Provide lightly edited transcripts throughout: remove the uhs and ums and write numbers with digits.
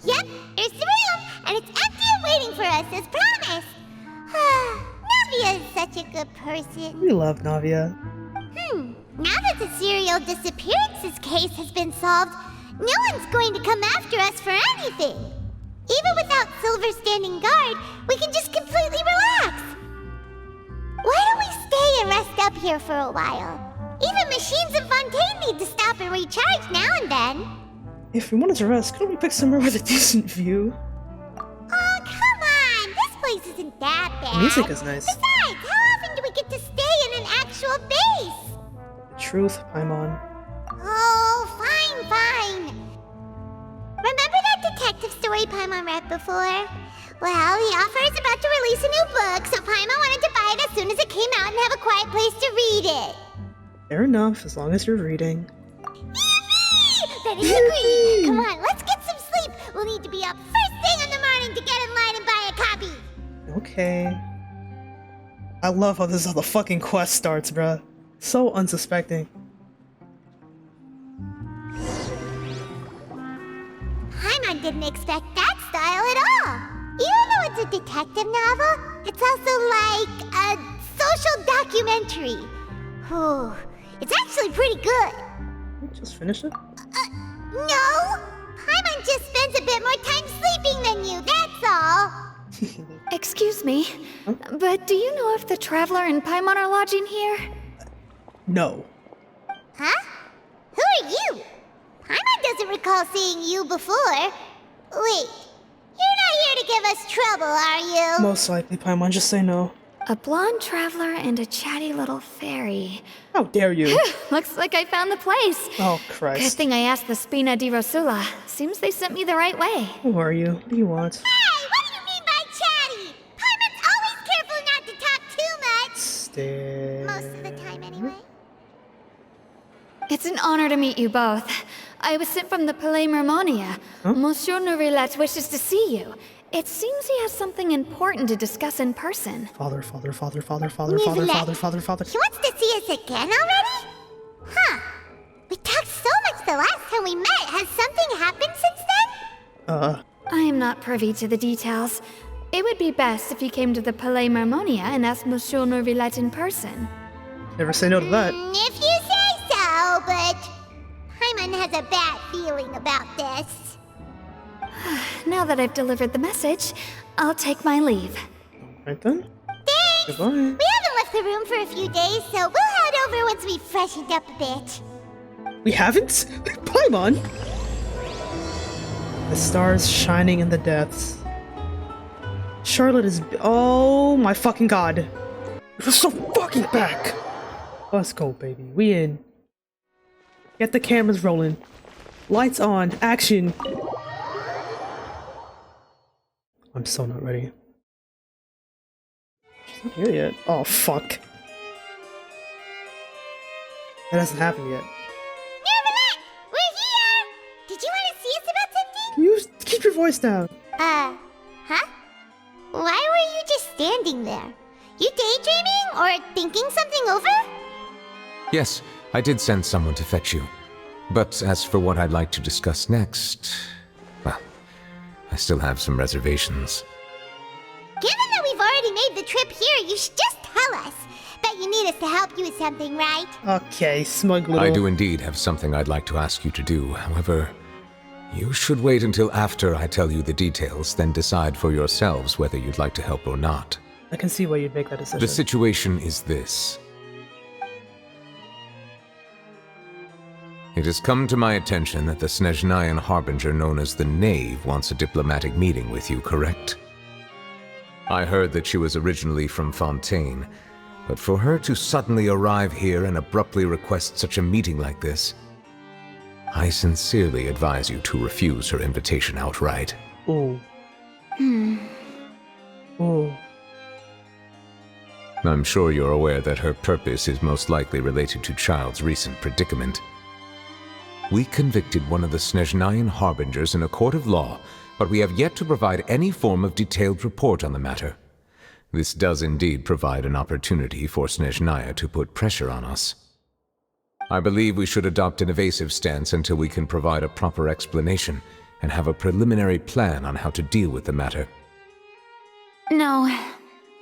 Yep, here's the room, and it's empty and waiting for us, as promised. Navia is such a good person. We love Navia. Now that the serial disappearances case has been solved, no one's going to come after us for anything. Even without Silver standing guard, we can just completely relax. Why don't we stay and rest up here for a while? Even machines in Fontaine need to stop and recharge now and then. If we wanted to rest, couldn't we pick somewhere with a decent view? Oh, come on! This place isn't that bad. The music is nice. Besides, how often do we get to stay in an actual base? Truth, Paimon. Oh, fine. Remember that detective story Paimon read before? Well, the author is about to release a new book, so Paimon wanted to buy it as soon as it came out and have a quiet place to read it. Fair enough, as long as you're reading. That is agreed. Come on, let's get some sleep. We'll need to be up first thing in the morning to get in line and buy a copy. Okay. I love how this is how the fucking quest starts, bruh. So unsuspecting. Paimon didn't expect that style at all. Even though it's a detective novel, it's also like a social documentary. Whew. It's actually pretty good. Just finish it? No! Paimon just spends a bit more time sleeping than you, that's all. Excuse me, but do you know if the Traveler and Paimon are lodging here? No. Huh? Who are you? Paimon doesn't recall seeing you before. Wait, you're not here to give us trouble, are you? Most likely, Paimon, just say no. A blonde traveler and a chatty little fairy. How dare you? Looks like I found the place. Oh, Good Christ. thing I asked the Spina di Rosula. Seems they sent me the right way. Who are you? What do you want? Hey, what do you mean by chatty? Paimon's always careful not to talk too much. Stay. Most of the time, anyway. It's an honor to meet you both. I was sent from the Palais Mermonia. Huh? Monsieur Nourilette wishes to see you. It seems he has something important to discuss in person. Father. He wants to see us again already? Huh. We talked so much the last time we met. Has something happened since then? I am not privy to the details. It would be best if you came to the Palais Mermonia and asked Monsieur Nourilette in person. Never say no to that. If you say so, but Paimon has a bad feeling about this. Now that I've delivered the message, I'll take my leave. Right then. Thanks! Goodbye. We haven't left the room for a few days, so we'll head over once we've freshened up a bit. We haven't? Paimon! The stars shining in the depths. Charlotte is... Oh my fucking god. You're so fucking back! Let's go, baby. We in. Get the cameras rolling. Lights on. Action. I'm so not ready. She's not here yet. Oh, fuck. That hasn't happened yet. Nourilette! We're here! Did you want to see us about something? Can you keep your voice down? Huh? Why were you just standing there? You daydreaming or thinking something over? Yes, I did send someone to fetch you. But as for what I'd like to discuss next, well, I still have some reservations. Given that we've already made the trip here, you should just tell us. Bet you need us to help you with something, right? Okay, smug little... I do indeed have something I'd like to ask you to do. However, you should wait until after I tell you the details, then decide for yourselves whether you'd like to help or not. I can see why you'd make that decision. The situation is this. It has come to my attention that the Snezhnayan Harbinger known as the Knave wants a diplomatic meeting with you, correct? I heard that she was originally from Fontaine, but for her to suddenly arrive here and abruptly request such a meeting like this, I sincerely advise you to refuse her invitation outright. Ooh. Ooh. I'm sure you're aware that her purpose is most likely related to Child's recent predicament. We convicted one of the Snezhnayan Harbingers in a court of law, but we have yet to provide any form of detailed report on the matter. This does indeed provide an opportunity for Snezhnaya to put pressure on us. I believe we should adopt an evasive stance until we can provide a proper explanation, and have a preliminary plan on how to deal with the matter. No,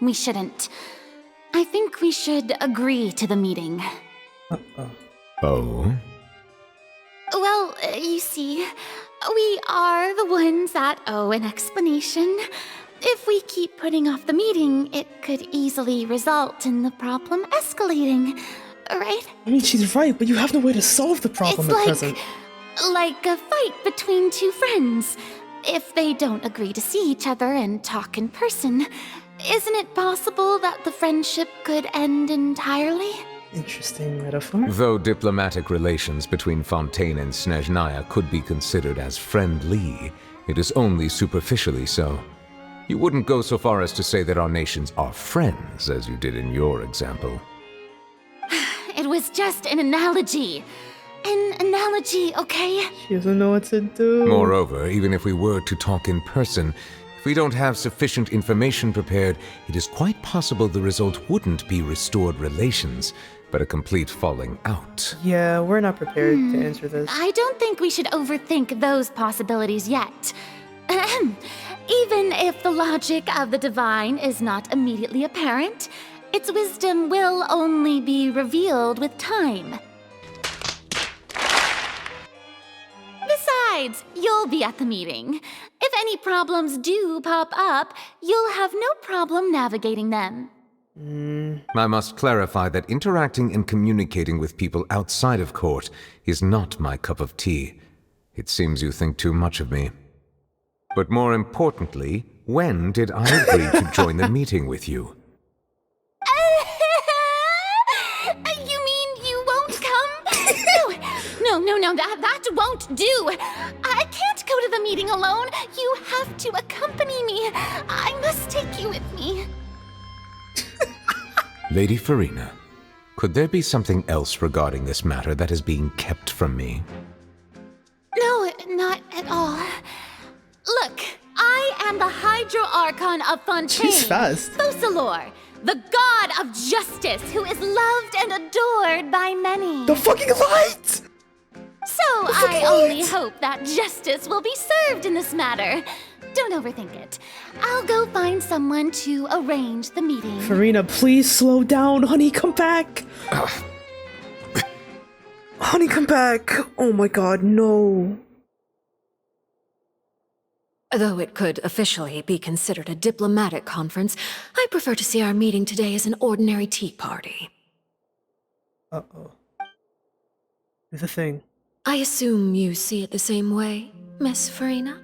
we shouldn't. I think we should agree to the meeting. Oh? Well, you see, we are the ones that owe an explanation. If we keep putting off the meeting, it could easily result in the problem escalating, right? I mean, she's right, but you have no way to solve the problem at present. Like a fight between two friends. If they don't agree to see each other and talk in person, isn't it possible that the friendship could end entirely? Interesting metaphor. Though diplomatic relations between Fontaine and Snezhnaya could be considered as friendly, it is only superficially so. You wouldn't go so far as to say that our nations are friends, as you did in your example. It was just an analogy. An analogy, okay? She doesn't know what to do. Moreover, even if we were to talk in person, if we don't have sufficient information prepared, it is quite possible the result wouldn't be restored relations, but a complete falling out. Yeah, we're not prepared to answer this. I don't think we should overthink those possibilities yet. Even if the logic of the divine is not immediately apparent, its wisdom will only be revealed with time. Besides, you'll be at the meeting. If any problems do pop up, you'll have no problem navigating them. I must clarify that interacting and communicating with people outside of court is not my cup of tea. It seems you think too much of me. But more importantly, when did I agree to join the meeting with you? You mean you won't come? No, that won't do. I can't go to the meeting alone. You have to accompany me. I must take you with me. Lady Farina, could there be something else regarding this matter that is being kept from me? No, not at all. Look, I am the Hydro Archon of Fontaine. She's fast. Focalor, the god of justice who is loved and adored by many. The fucking light! So I only hope that justice will be served in this matter. Don't overthink it. I'll go find someone to arrange the meeting. Farina, please slow down. Honey, come back. Honey, come back. Oh my god, no. Though it could officially be considered a diplomatic conference, I prefer to see our meeting today as an ordinary tea party. Uh-oh. Do the thing. I assume you see it the same way, Miss Farina?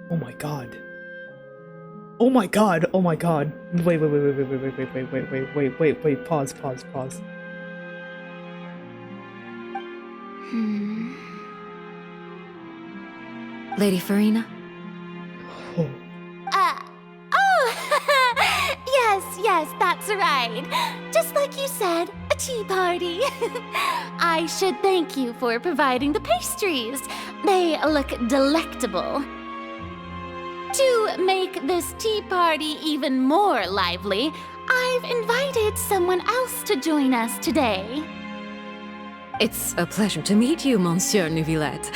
Oh my god. Oh my god, oh my god. Wait, pause. Lady Farina? Oh. Yes, that's right. Just like you said, a tea party. I should thank you for providing the pastries. They look delectable. To make this tea party even more lively, I've invited someone else to join us today. It's a pleasure to meet you, Monsieur Neuvillette.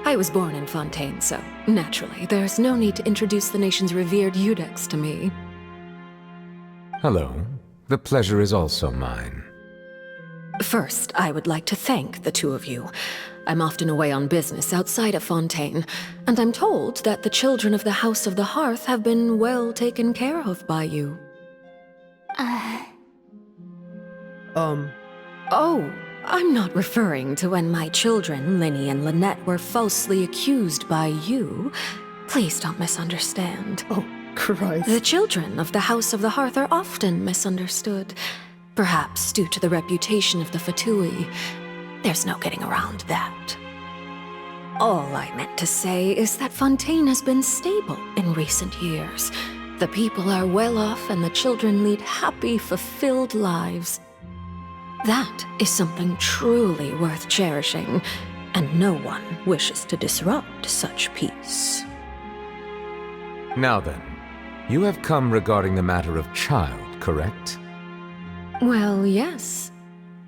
I was born in Fontaine, so naturally, there's no need to introduce the nation's revered Eudex to me. Hello. The pleasure is also mine. First, I would like to thank the two of you. I'm often away on business outside of Fontaine, and I'm told that the children of the House of the Hearth have been well taken care of by you. Oh, I'm not referring to when my children, Linny and Lynette, were falsely accused by you. Please don't misunderstand. Oh, Christ. The children of the House of the Hearth are often misunderstood, perhaps due to the reputation of the Fatui. There's no getting around that. All I meant to say is that Fontaine has been stable in recent years. The people are well off and the children lead happy, fulfilled lives. That is something truly worth cherishing, and no one wishes to disrupt such peace. Now then, you have come regarding the matter of child, correct? Well, yes.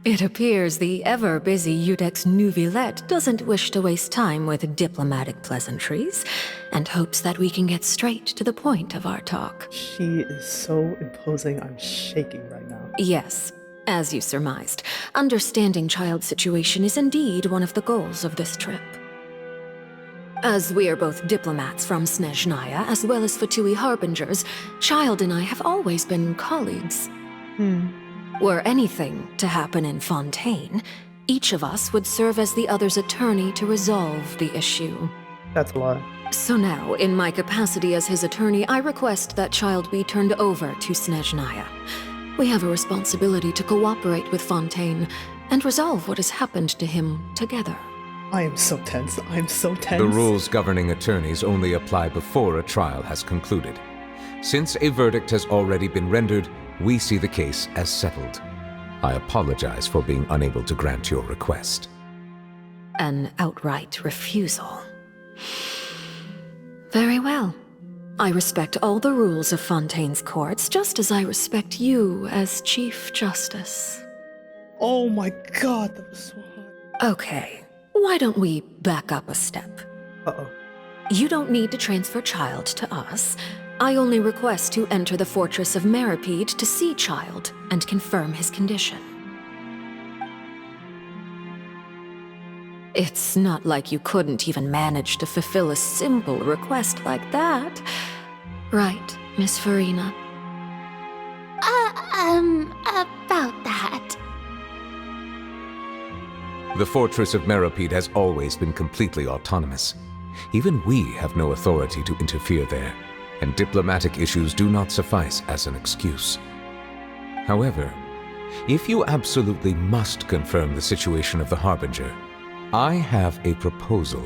It appears the ever-busy Iudex Neuvillette doesn't wish to waste time with diplomatic pleasantries, and hopes that we can get straight to the point of our talk. She is so imposing, I'm shaking right now. Yes, as you surmised, understanding Child's situation is indeed one of the goals of this trip. As we are both diplomats from Snezhnaya, as well as Fatui Harbingers, Child and I have always been colleagues. Were anything to happen in Fontaine, each of us would serve as the other's attorney to resolve the issue. That's a lot. So now, in my capacity as his attorney, I request that Child be turned over to Snezhnaya. We have a responsibility to cooperate with Fontaine and resolve what has happened to him together. I am so tense. I'm so tense. The rules governing attorneys only apply before a trial has concluded. Since a verdict has already been rendered, we see the case as settled. I apologize for being unable to grant your request. An outright refusal. Very well. I respect all the rules of Fontaine's courts, just as I respect you as Chief Justice. Oh my god, that was so hard. Okay, why don't we back up a step? Uh-oh. You don't need to transfer Child to us. I only request to enter the fortress of Meripede to see Child and confirm his condition. It's not like you couldn't even manage to fulfill a simple request like that. Right, Miss Farina? About that. The fortress of Meripede has always been completely autonomous. Even we have no authority to interfere there, and diplomatic issues do not suffice as an excuse. However, if you absolutely must confirm the situation of the Harbinger, I have a proposal.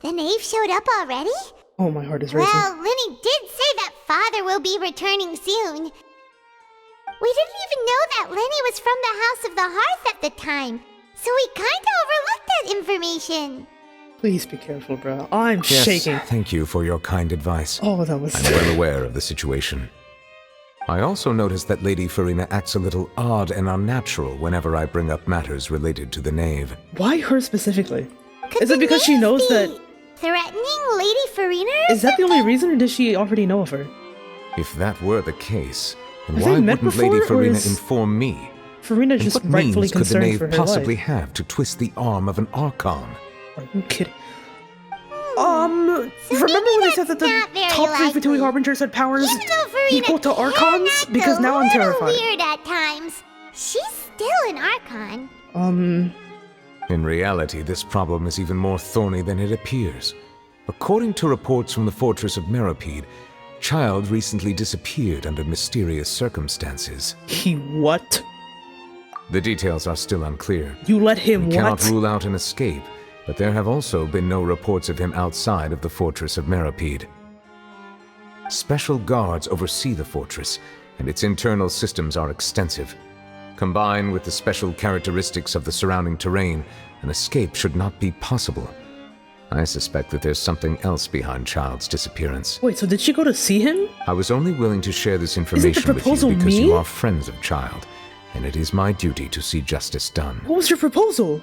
The knave showed up already? Oh, my heart is racing. Well, Lenny did say that father will be returning soon. We didn't even know that Lenny was from the House of the Hearth at the time, so we kinda overlooked that information. Please be careful, bro. I'm Yes, shaking. thank you for your kind advice. Oh, that was... I'm well aware of the situation. I also noticed that Lady Farina acts a little odd and unnatural whenever I bring up matters related to the knave. Why her specifically? Could Is it the because she knave knows be that... threatening Lady Farina or Is that the only reason, or does she already know of her? If that were the case, then Have why they met wouldn't Lady before, or Farina is inform me? Farina's And just what rightfully means could the concerned knave for her possibly life. have to twist the arm of an Archon? Are you kidding? Remember when they said that the not very top three likely. Fatui Harbingers had powers Even though Farina equal to can Archons? act Because now I'm a little terrified. weird at times, she's still an Archon. In reality, this problem is even more thorny than it appears. According to reports from the fortress of Meripede, Child recently disappeared under mysterious circumstances. He what? The details are still unclear. You let him We cannot what? rule out an escape, but there have also been no reports of him outside of the fortress of Meripede. Special guards oversee the fortress, and its internal systems are extensive. Combined with the special characteristics of the surrounding terrain, an escape should not be possible. I suspect that there's something else behind Child's disappearance. Wait, so did she go to see him? I was only willing to share this information with you proposal because me? you are friends of Child, and it is my duty to see justice done. What was your proposal?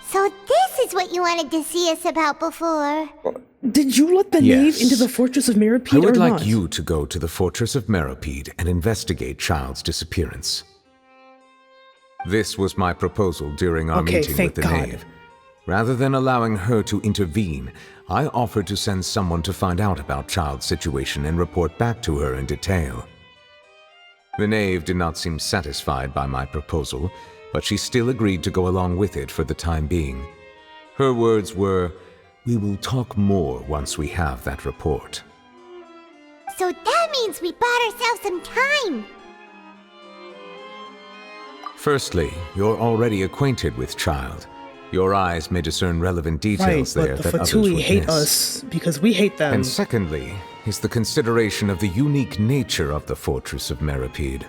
So this is what you wanted to see us about before. Did you let the Yes. knave into the fortress of Meripede I or would like not? you to go to the fortress of Meripede and investigate Child's disappearance. This was my proposal during our Okay, meeting thank with the God. knave. Rather than allowing her to intervene, I offered to send someone to find out about Child's situation and report back to her in detail. The knave did not seem satisfied by my proposal, but she still agreed to go along with it for the time being. Her words were, "We will talk more once we have that report." So that means we bought ourselves some time. Firstly, you're already acquainted with Child. Your eyes may discern relevant Right, details there but the that others Fatui would hate miss. us because we hate them. And secondly, is the consideration of the unique nature of the fortress of Meripede.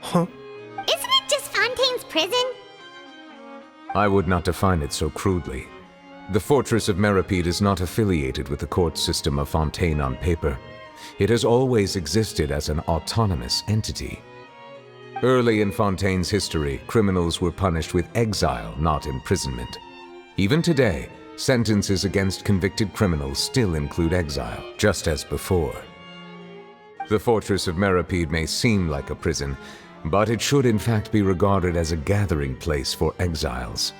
Huh? Isn't it just Fontaine's prison? I would not define it so crudely. The fortress of Meripede is not affiliated with the court system of Fontaine on paper. It has always existed as an autonomous entity. Early in Fontaine's history, criminals were punished with exile, not imprisonment. Even today, sentences against convicted criminals still include exile, just as before. The fortress of Meripede may seem like a prison, but it should in fact be regarded as a gathering place for exiles.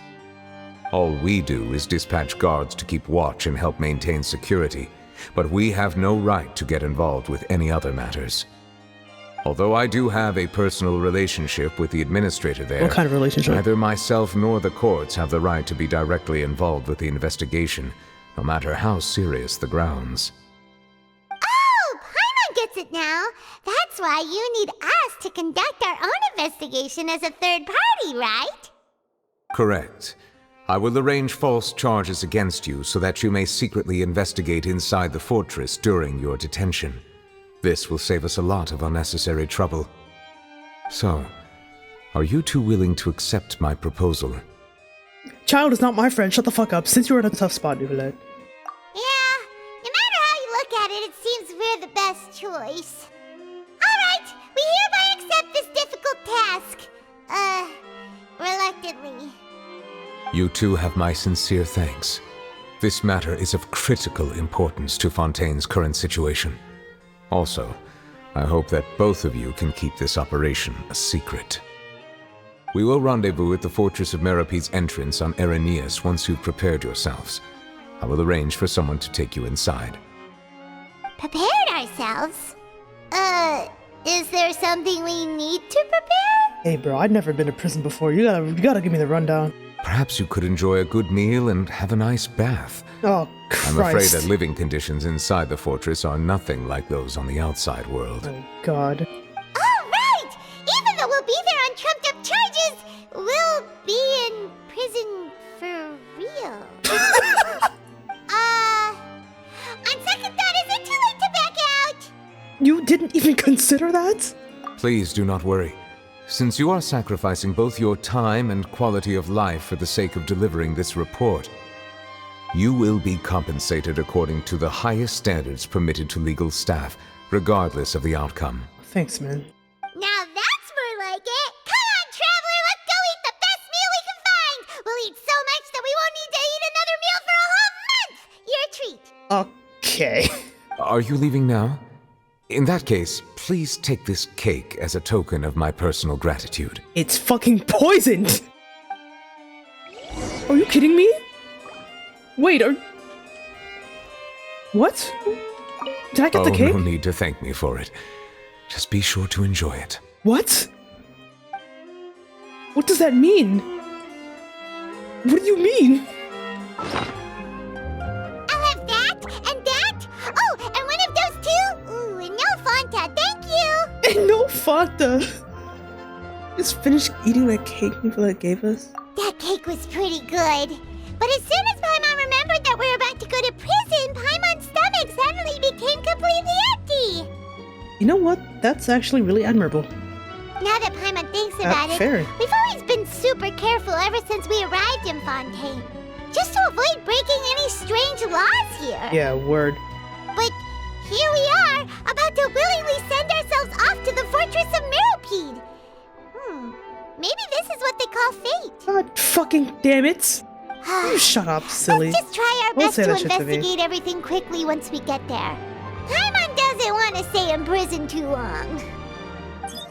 All we do is dispatch guards to keep watch and help maintain security, but we have no right to get involved with any other matters. Although I do have a personal relationship with the administrator there, What kind of relationship? neither myself nor the courts have the right to be directly involved with the investigation, no matter how serious the grounds. Oh, Paimon gets it now. That's why you need us to conduct our own investigation as a third party, right? Correct. I will arrange false charges against you so that you may secretly investigate inside the fortress during your detention. This will save us a lot of unnecessary trouble. So, are you two willing to accept my proposal? Child is not my friend. Shut the fuck up. Since you're in a tough spot, Nicolette. Yeah, no matter how you look at it, it seems we're the best choice. Alright, we hereby accept this difficult task. Reluctantly. You two have my sincere thanks. This matter is of critical importance to Fontaine's current situation. Also, I hope that both of you can keep this operation a secret. We will rendezvous at the Fortress of Meripede's entrance on Erinius once you've prepared yourselves. I will arrange for someone to take you inside. Prepared ourselves? Is there something we need to prepare? Hey, bro, I'd never been to prison before. You gotta give me the rundown. Perhaps you could enjoy a good meal and have a nice bath. Oh, Christ. I'm afraid that living conditions inside the fortress are nothing like those on the outside world. Oh, God. Alright! Even though we'll be there on trumped up charges, we'll be in prison for real. On second thought, is it too late to back out? You didn't even consider that? Please do not worry. Since you are sacrificing both your time and quality of life for the sake of delivering this report, you will be compensated according to the highest standards permitted to legal staff, regardless of the outcome. Thanks, man. Now that's more like it. Come on, traveler, let's go eat the best meal we can find. We'll eat so much that we won't need to eat another meal for a whole month. Your treat. Okay. Are you leaving now? In that case, please take this cake as a token of my personal gratitude. It's fucking poisoned! Are you kidding me? Wait, what? Did I get the cake? No need to thank me for it. Just be sure to enjoy it. What? What does that mean? What do you mean? I'll have that and that. Oh, and one of those too. Ooh, and no Fanta, thank you. And no Fanta. Just finished eating that cake Nicolette gave us. That cake was pretty good. But as soon as Paimon remembered that we're about to go to prison, Paimon's stomach suddenly became completely empty. You know what? That's actually really admirable. Now that Paimon thinks about it, fair. we've always been super careful ever since we arrived in Fontaine. Just to avoid breaking any strange laws here. Yeah, word. But here we are, about to willingly send ourselves off to the Fortress of Meripede. Maybe this is what they call fate. God fucking damn it! You shut up, silly. Let's just try our Don't best say to that shit to me. investigate everything quickly once we get there. Paimon doesn't want to stay in prison too long.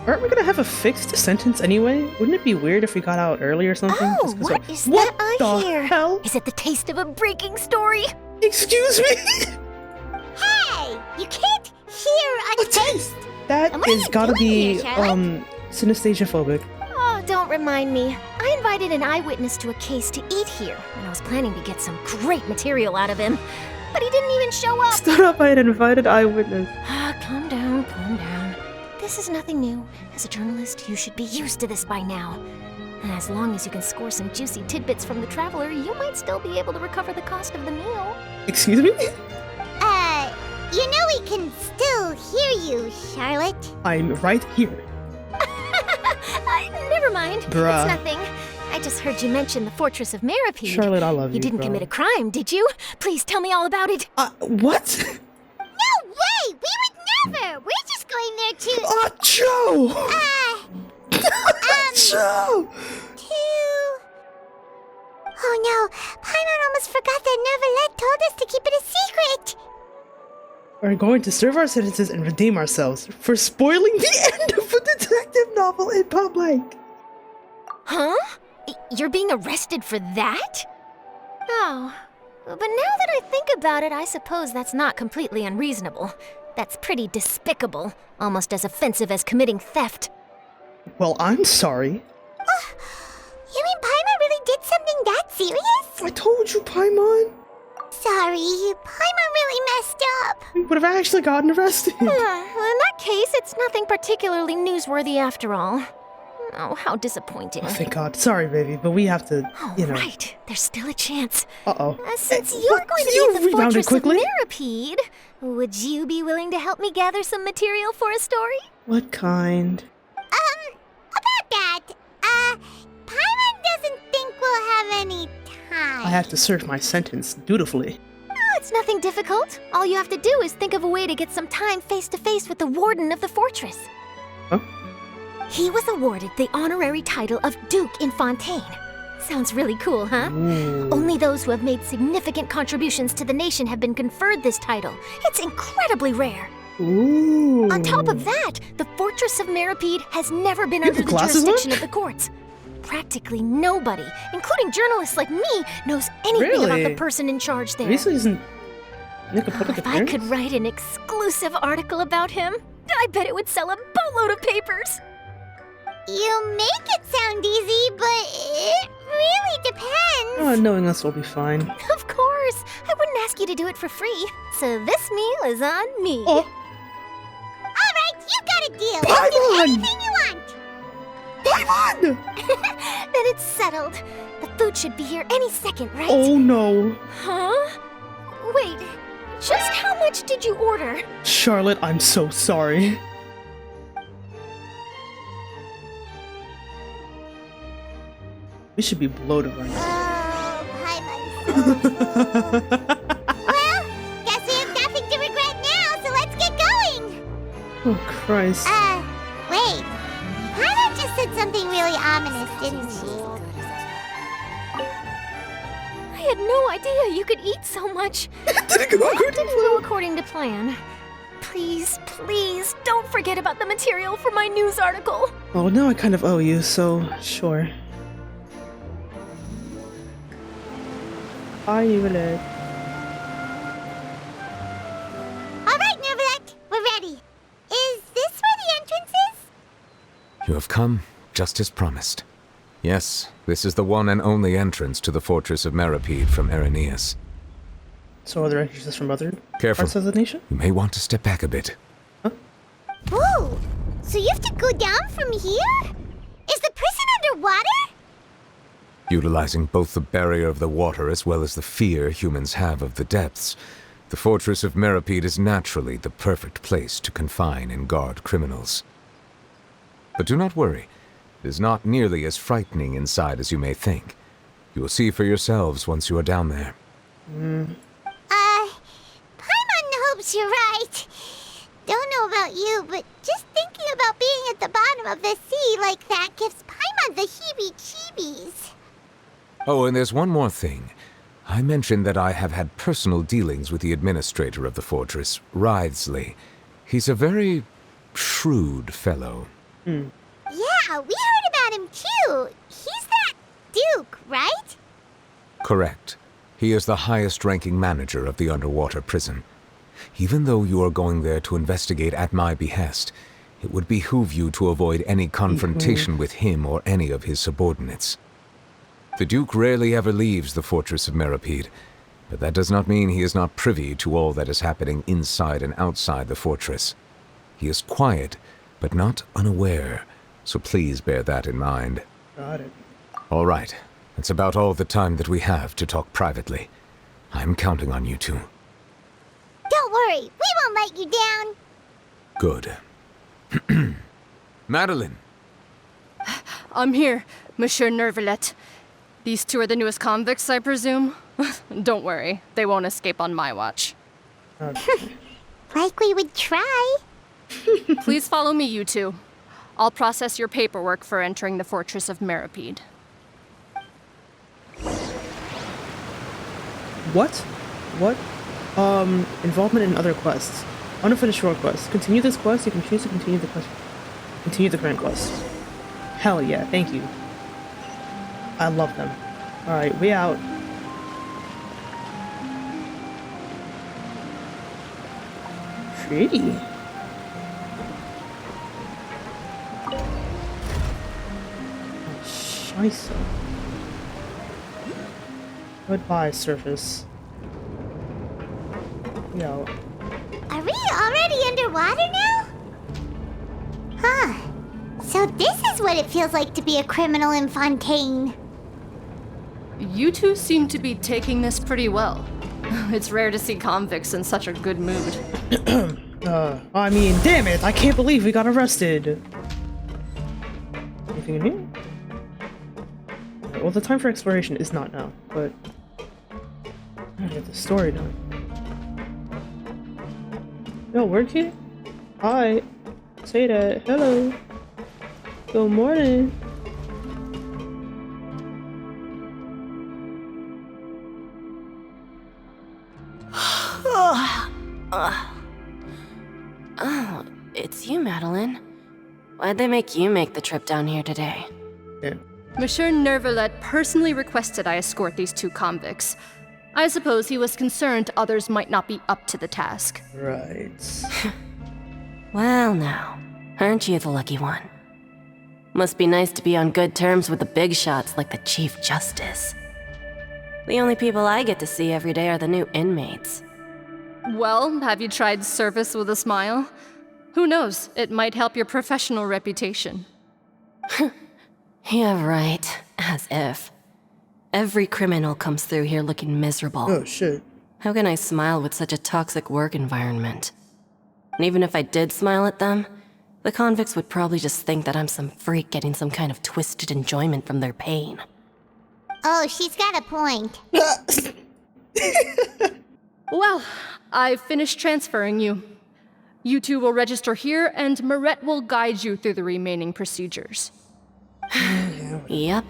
Aren't we gonna have a fixed sentence anyway? Wouldn't it be weird if we got out early or something? Oh, Just 'cause what of- is What that I the hear? hell? Is it the taste of a breaking story? Excuse me? Hey, you can't hear a taste. That And what are is you gotta doing be, here, Charlotte? synesthesiaphobic. Oh, don't remind me. I invited an eyewitness to a case to eat here, and I was planning to get some great material out of him. But he didn't even show up. Stood up by an invited eyewitness. Calm down, calm down. This is nothing new. As a journalist, you should be used to this by now. And as long as you can score some juicy tidbits from the traveler, you might still be able to recover the cost of the meal. Excuse me? You know we can still hear you, Charlotte. I'm right here. Never mind. Bruh. It's nothing. I just heard you mention the Fortress of Meripede. Charlotte, I love you, You didn't bro. commit a crime, did you? Please tell me all about it. What? No way! We would Oh, Joe! Joe! Oh no, Paimon almost forgot that Neverlet told us to keep it a secret! We're going to serve our sentences and redeem ourselves for spoiling the end of a detective novel in public. Huh? You're being arrested for that? Oh, but now that I think about it, I suppose that's not completely unreasonable. That's pretty despicable, almost as offensive as committing theft. Well, I'm sorry. You mean Paimon really did something that serious? I told you, Paimon. Sorry, Paimon really messed up. We would have actually gotten arrested. Well, in that case, it's nothing particularly newsworthy after all. Oh, how disappointing. Oh, thank God. Sorry, baby, but we have to, you know. Right, there's still a chance. Uh-oh. Since Hey, you're what? going to You be at the rebounded Fortress quickly. of Mirapede, would you be willing to help me gather some material for a story? What kind? About that, Paimon doesn't think we'll have any time. I have to serve my sentence dutifully. Oh, it's nothing difficult. All you have to do is think of a way to get some time face-to-face with the warden of the fortress. Huh? He was awarded the honorary title of Duke in Fontaine. Sounds really cool, huh? Ooh. Only those who have made significant contributions to the nation have been conferred this title. It's incredibly rare. Ooh. On top of that, the Fortress of Mirapede has never been You have under the the glasses jurisdiction on? of the courts. Practically nobody, including journalists like me, knows anything about Really? the person in charge there. Lisa isn't Nick a public If I could appearance? write an exclusive article about him, I bet it would sell a boatload of papers. You make it sound easy, but it really depends. Knowing us will be fine. Of course, I wouldn't ask you to do it for free. So this meal is on me. Oh, All right, you got a deal. Paimon! Do anything you want. Paimon! Then it's settled. The food should be here any second, right? Oh no. Huh? Wait, just how much did you order? Charlotte, I'm so sorry. We should be bloated right now. Oh, Paimon. Well, guess we have nothing to regret now, so let's get going. Oh Christ. Wait. Paimon just said something really ominous, didn't she? I had no idea you could eat so much. Did it go according Didn't go according to plan. Please, please, don't forget about the material for my news article. Oh, now I kind of owe you, so sure. Bye, Neverlet. All right, Neverlet, we're ready. Is this where the entrance is? You have come, just as promised. Yes, this is the one and only entrance to the Fortress of Mirapede from Irenaeus. So are there entrances from other Careful. parts of the nation? You may want to step back a bit. Whoa! So you have to go down from here? Is the prison underwater? Utilizing both the barrier of the water as well as the fear humans have of the depths, the Fortress of Mirapede is naturally the perfect place to confine and guard criminals. But do not worry. It is not nearly as frightening inside as you may think. You will see for yourselves once you are down there. Paimon hopes you're right. Don't know about you, but just thinking about being at the bottom of the sea like that gives Paimon the heebie-jeebies. Oh, and there's one more thing. I mentioned that I have had personal dealings with the administrator of the fortress, Wriothesley. He's a very shrewd fellow. Yeah, we heard about him too. He's that Duke, right? Correct. He is the highest-ranking manager of the underwater prison. Even though you are going there to investigate at my behest, it would behoove you to avoid any confrontation with him or any of his subordinates. The Duke rarely ever leaves the Fortress of Mirapede, but that does not mean he is not privy to all that is happening inside and outside the fortress. He is quiet, but not unaware, so please bear that in mind. Got it. All right, that's about all the time that we have to talk privately. I'm counting on you two. Don't worry, we won't let you down. Good. Madeline! I'm here, Monsieur Nervalet. These two are the newest convicts, I presume? Don't worry, they won't escape on my watch. Like we would try. Please follow me, you two. I'll process your paperwork for entering the Fortress of Meripede. What? What? Involvement in other quests. Unfinished short quests. Continue this quest, you can choose to continue the quest. Continue the current quest. Hell yeah, thank you. I love them. Alright, we out. Pretty. Oh, scheisse. Goodbye, surface. We out. Are we already underwater now? Huh. So this is what it feels like to be a criminal in Fontaine. You two seem to be taking this pretty well. It's rare to see convicts in such a good mood. I mean, damn it, I can't believe we got arrested. Anything in here? Well, the time for exploration is not now, but I gotta get the story done. Yo, work here? Hi. Say that. Hello. Good morning. Oh, it's you, Madeline. Why'd they make you make the trip down here today? Yeah. Monsieur Nervalet personally requested I escort these two convicts. I suppose he was concerned others might not be up to the task. Right. Well now, aren't you the lucky one? Must be nice to be on good terms with the big shots like the Chief Justice. The only people I get to see every day are the new inmates. Well, have you tried service with a smile? Who knows, it might help your professional reputation. Yeah, right. As if. Every criminal comes through here looking miserable. Oh, shit. How can I smile with such a toxic work environment? And even if I did smile at them, the convicts would probably just think that I'm some freak getting some kind of twisted enjoyment from their pain. Oh, she's got a point. Well, I've finished transferring you. You two will register here, and Marette will guide you through the remaining procedures. Yep,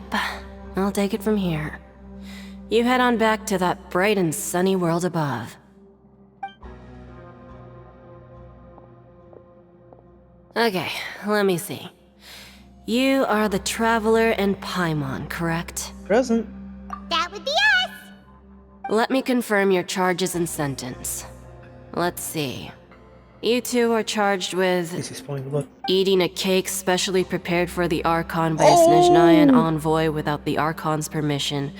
I'll take it from here. You head on back to that bright and sunny world above. Okay, let me see. You are the Traveler and Paimon, correct? Present. That would be us. Let me confirm your charges and sentence. Let's see. You two are charged with This is spoiling the look. eating a cake specially prepared for the Archon by a Snezhnayan envoy without the Archon's permission,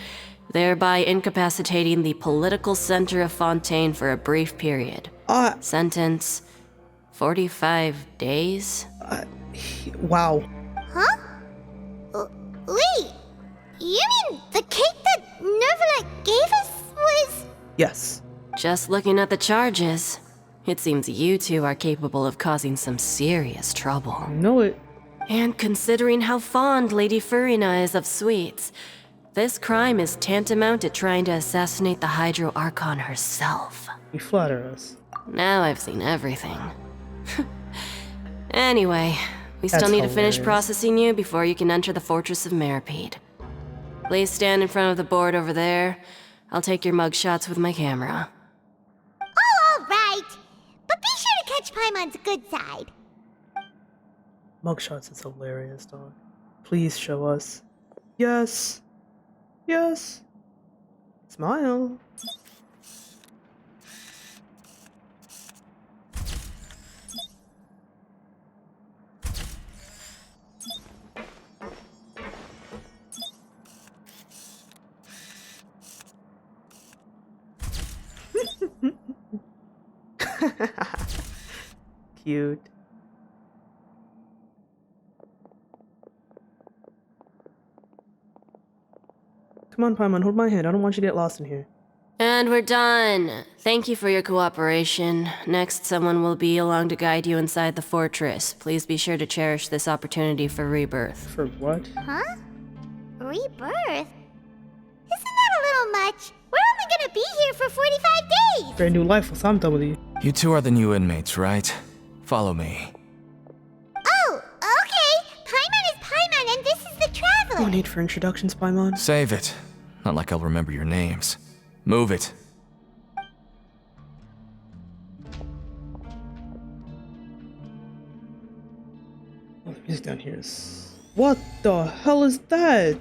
thereby incapacitating the political center of Fontaine for a brief period. Sentence, 45 days? Wow. Huh? Wait, you mean the cake that Nervalet gave us was... Yes. Just looking at the charges, it seems you two are capable of causing some serious trouble. Know it. And considering how fond Lady Furina is of sweets, this crime is tantamount to trying to assassinate the Hydro Archon herself. You flatter us. Now I've seen everything. Anyway, we still That's need to finish hilarious. processing you before you can enter the Fortress of Meripede. Please stand in front of the board over there. I'll take your mugshots with my camera. Oh, all right. But be sure to catch Paimon's good side. Mugshots is hilarious, dog. Please show us. Yes. Yes. Smile. Cute. Come on, Paimon, hold my hand. I don't want you to get lost in here. And we're done. Thank you for your cooperation. Next, someone will be along to guide you inside the fortress. Please be sure to cherish this opportunity for rebirth. For what? Huh? Rebirth? Isn't that a little much? We're only gonna be here for 45 days! Brand new life once I'm done with you. You two are the new inmates, right? Follow me. Oh, okay. Paimon is Paimon, and this is the Traveler. No need for introductions, Paimon. Save it. Not like I'll remember your names. Move it. Oh, the music down here is... What the hell is that?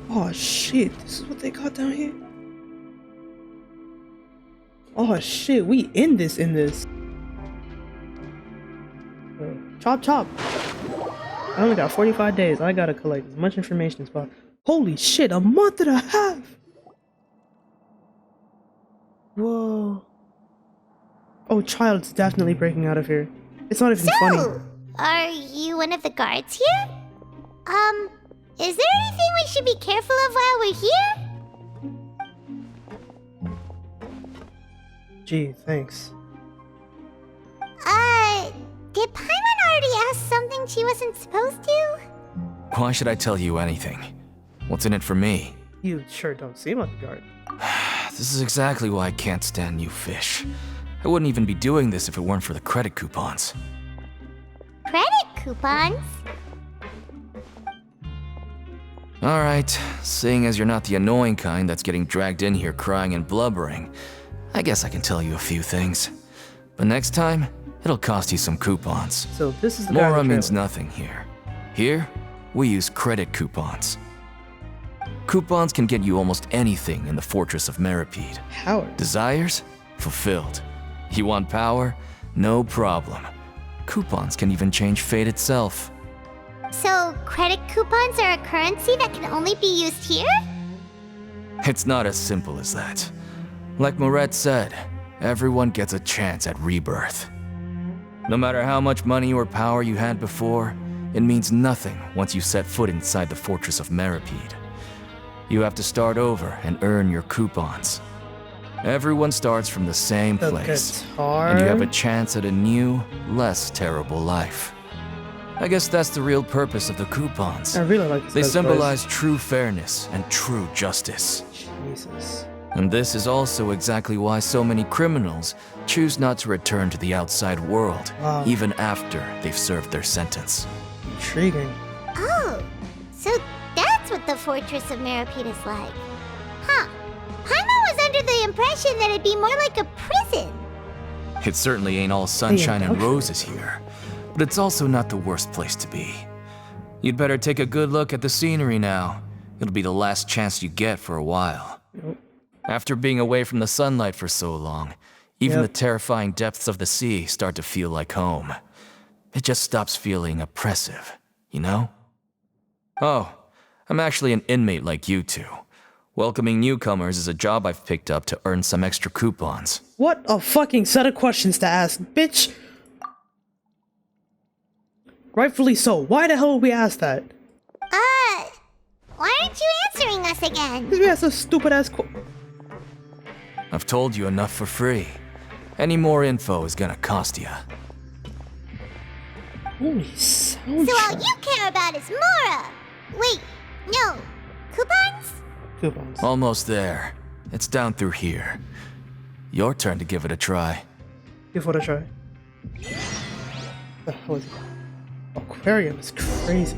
Oh shit, this is what they got down here? Oh shit, we in this. Chop chop. I only got 45 days. I gotta collect as much information as possible. Holy shit, a month and a half! Whoa. Oh, Child's definitely breaking out of here. It's not even funny. So, are you one of the guards here? Is there anything we should be careful of while we're here? Gee, thanks. Did Paimon already ask something she wasn't supposed to? Why should I tell you anything? What's in it for me? You sure don't seem like a guard. This is exactly why I can't stand you fish. I wouldn't even be doing this if it weren't for the credit coupons. Credit coupons? Alright, seeing as you're not the annoying kind that's getting dragged in here crying and blubbering, I guess I can tell you a few things. But next time, it'll cost you some coupons. So this is the guy Mora in the means trailer. nothing here. Here, we use credit coupons. Coupons can get you almost anything in the Fortress of Meripede. Howard. Desires? Fulfilled. You want power? No problem. Coupons can even change fate itself. So, credit coupons are a currency that can only be used here? It's not as simple as that. Like Moret said, everyone gets a chance at rebirth. No matter how much money or power you had before, it means nothing once you set foot inside the Fortress of Meripede. You have to start over and earn your coupons. Everyone starts from the same The place, guitar. and you have a chance at a new, less terrible life. I guess that's the real purpose of the coupons. I really like this They guy's symbolize true fairness and true justice. voice. Jesus. And this is also exactly why so many criminals choose not to return to the outside world, Wow. even after they've served their sentence. Intriguing. Oh, so that's what the Fortress of Meripede is like. Huh. Paimon was under the impression that it'd be more like a prison. It certainly ain't all sunshine and roses here, but it's also not the worst place to be. You'd better take a good look at the scenery now. It'll be the last chance you get for a while. Nope. After being away from the sunlight for so long, even Yep. the terrifying depths of the sea start to feel like home. It just stops feeling oppressive, you know? Oh, I'm actually an inmate like you two. Welcoming newcomers is a job I've picked up to earn some extra coupons. What a fucking set of questions to ask, bitch! Rightfully so. Why the hell would we ask that? Why aren't you answering us again? Because we asked a stupid ass I've told you enough for free. Any more info is gonna cost you. Holy sound So all track. you care about is Mora! Wait, no. Coupons? Coupons. Almost there. It's down through here. Your turn to give it a try. Give it a try. The hell is it? Aquarium is crazy.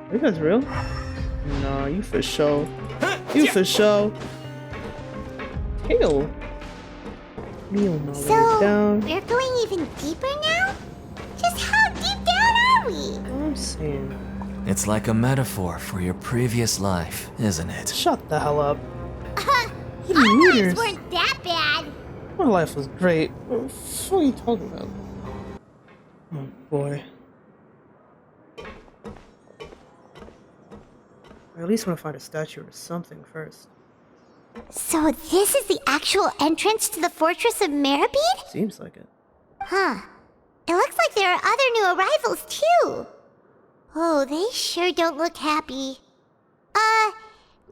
Are you guys real? Nah, you for show. You for show. Tail. Kneel my way So, down. we're going even deeper now? Just how deep down are we? I'm saying. It's like a metaphor for your previous life, isn't it? Shut the hell up. Our What are you lives meters? weren't that bad. My life was great. What the fuck are you talking about? Oh boy. I at least want to find a statue or something first. So this is the actual entrance to the Fortress of Meripede? Seems like it. Huh. It looks like there are other new arrivals too. Oh, they sure don't look happy.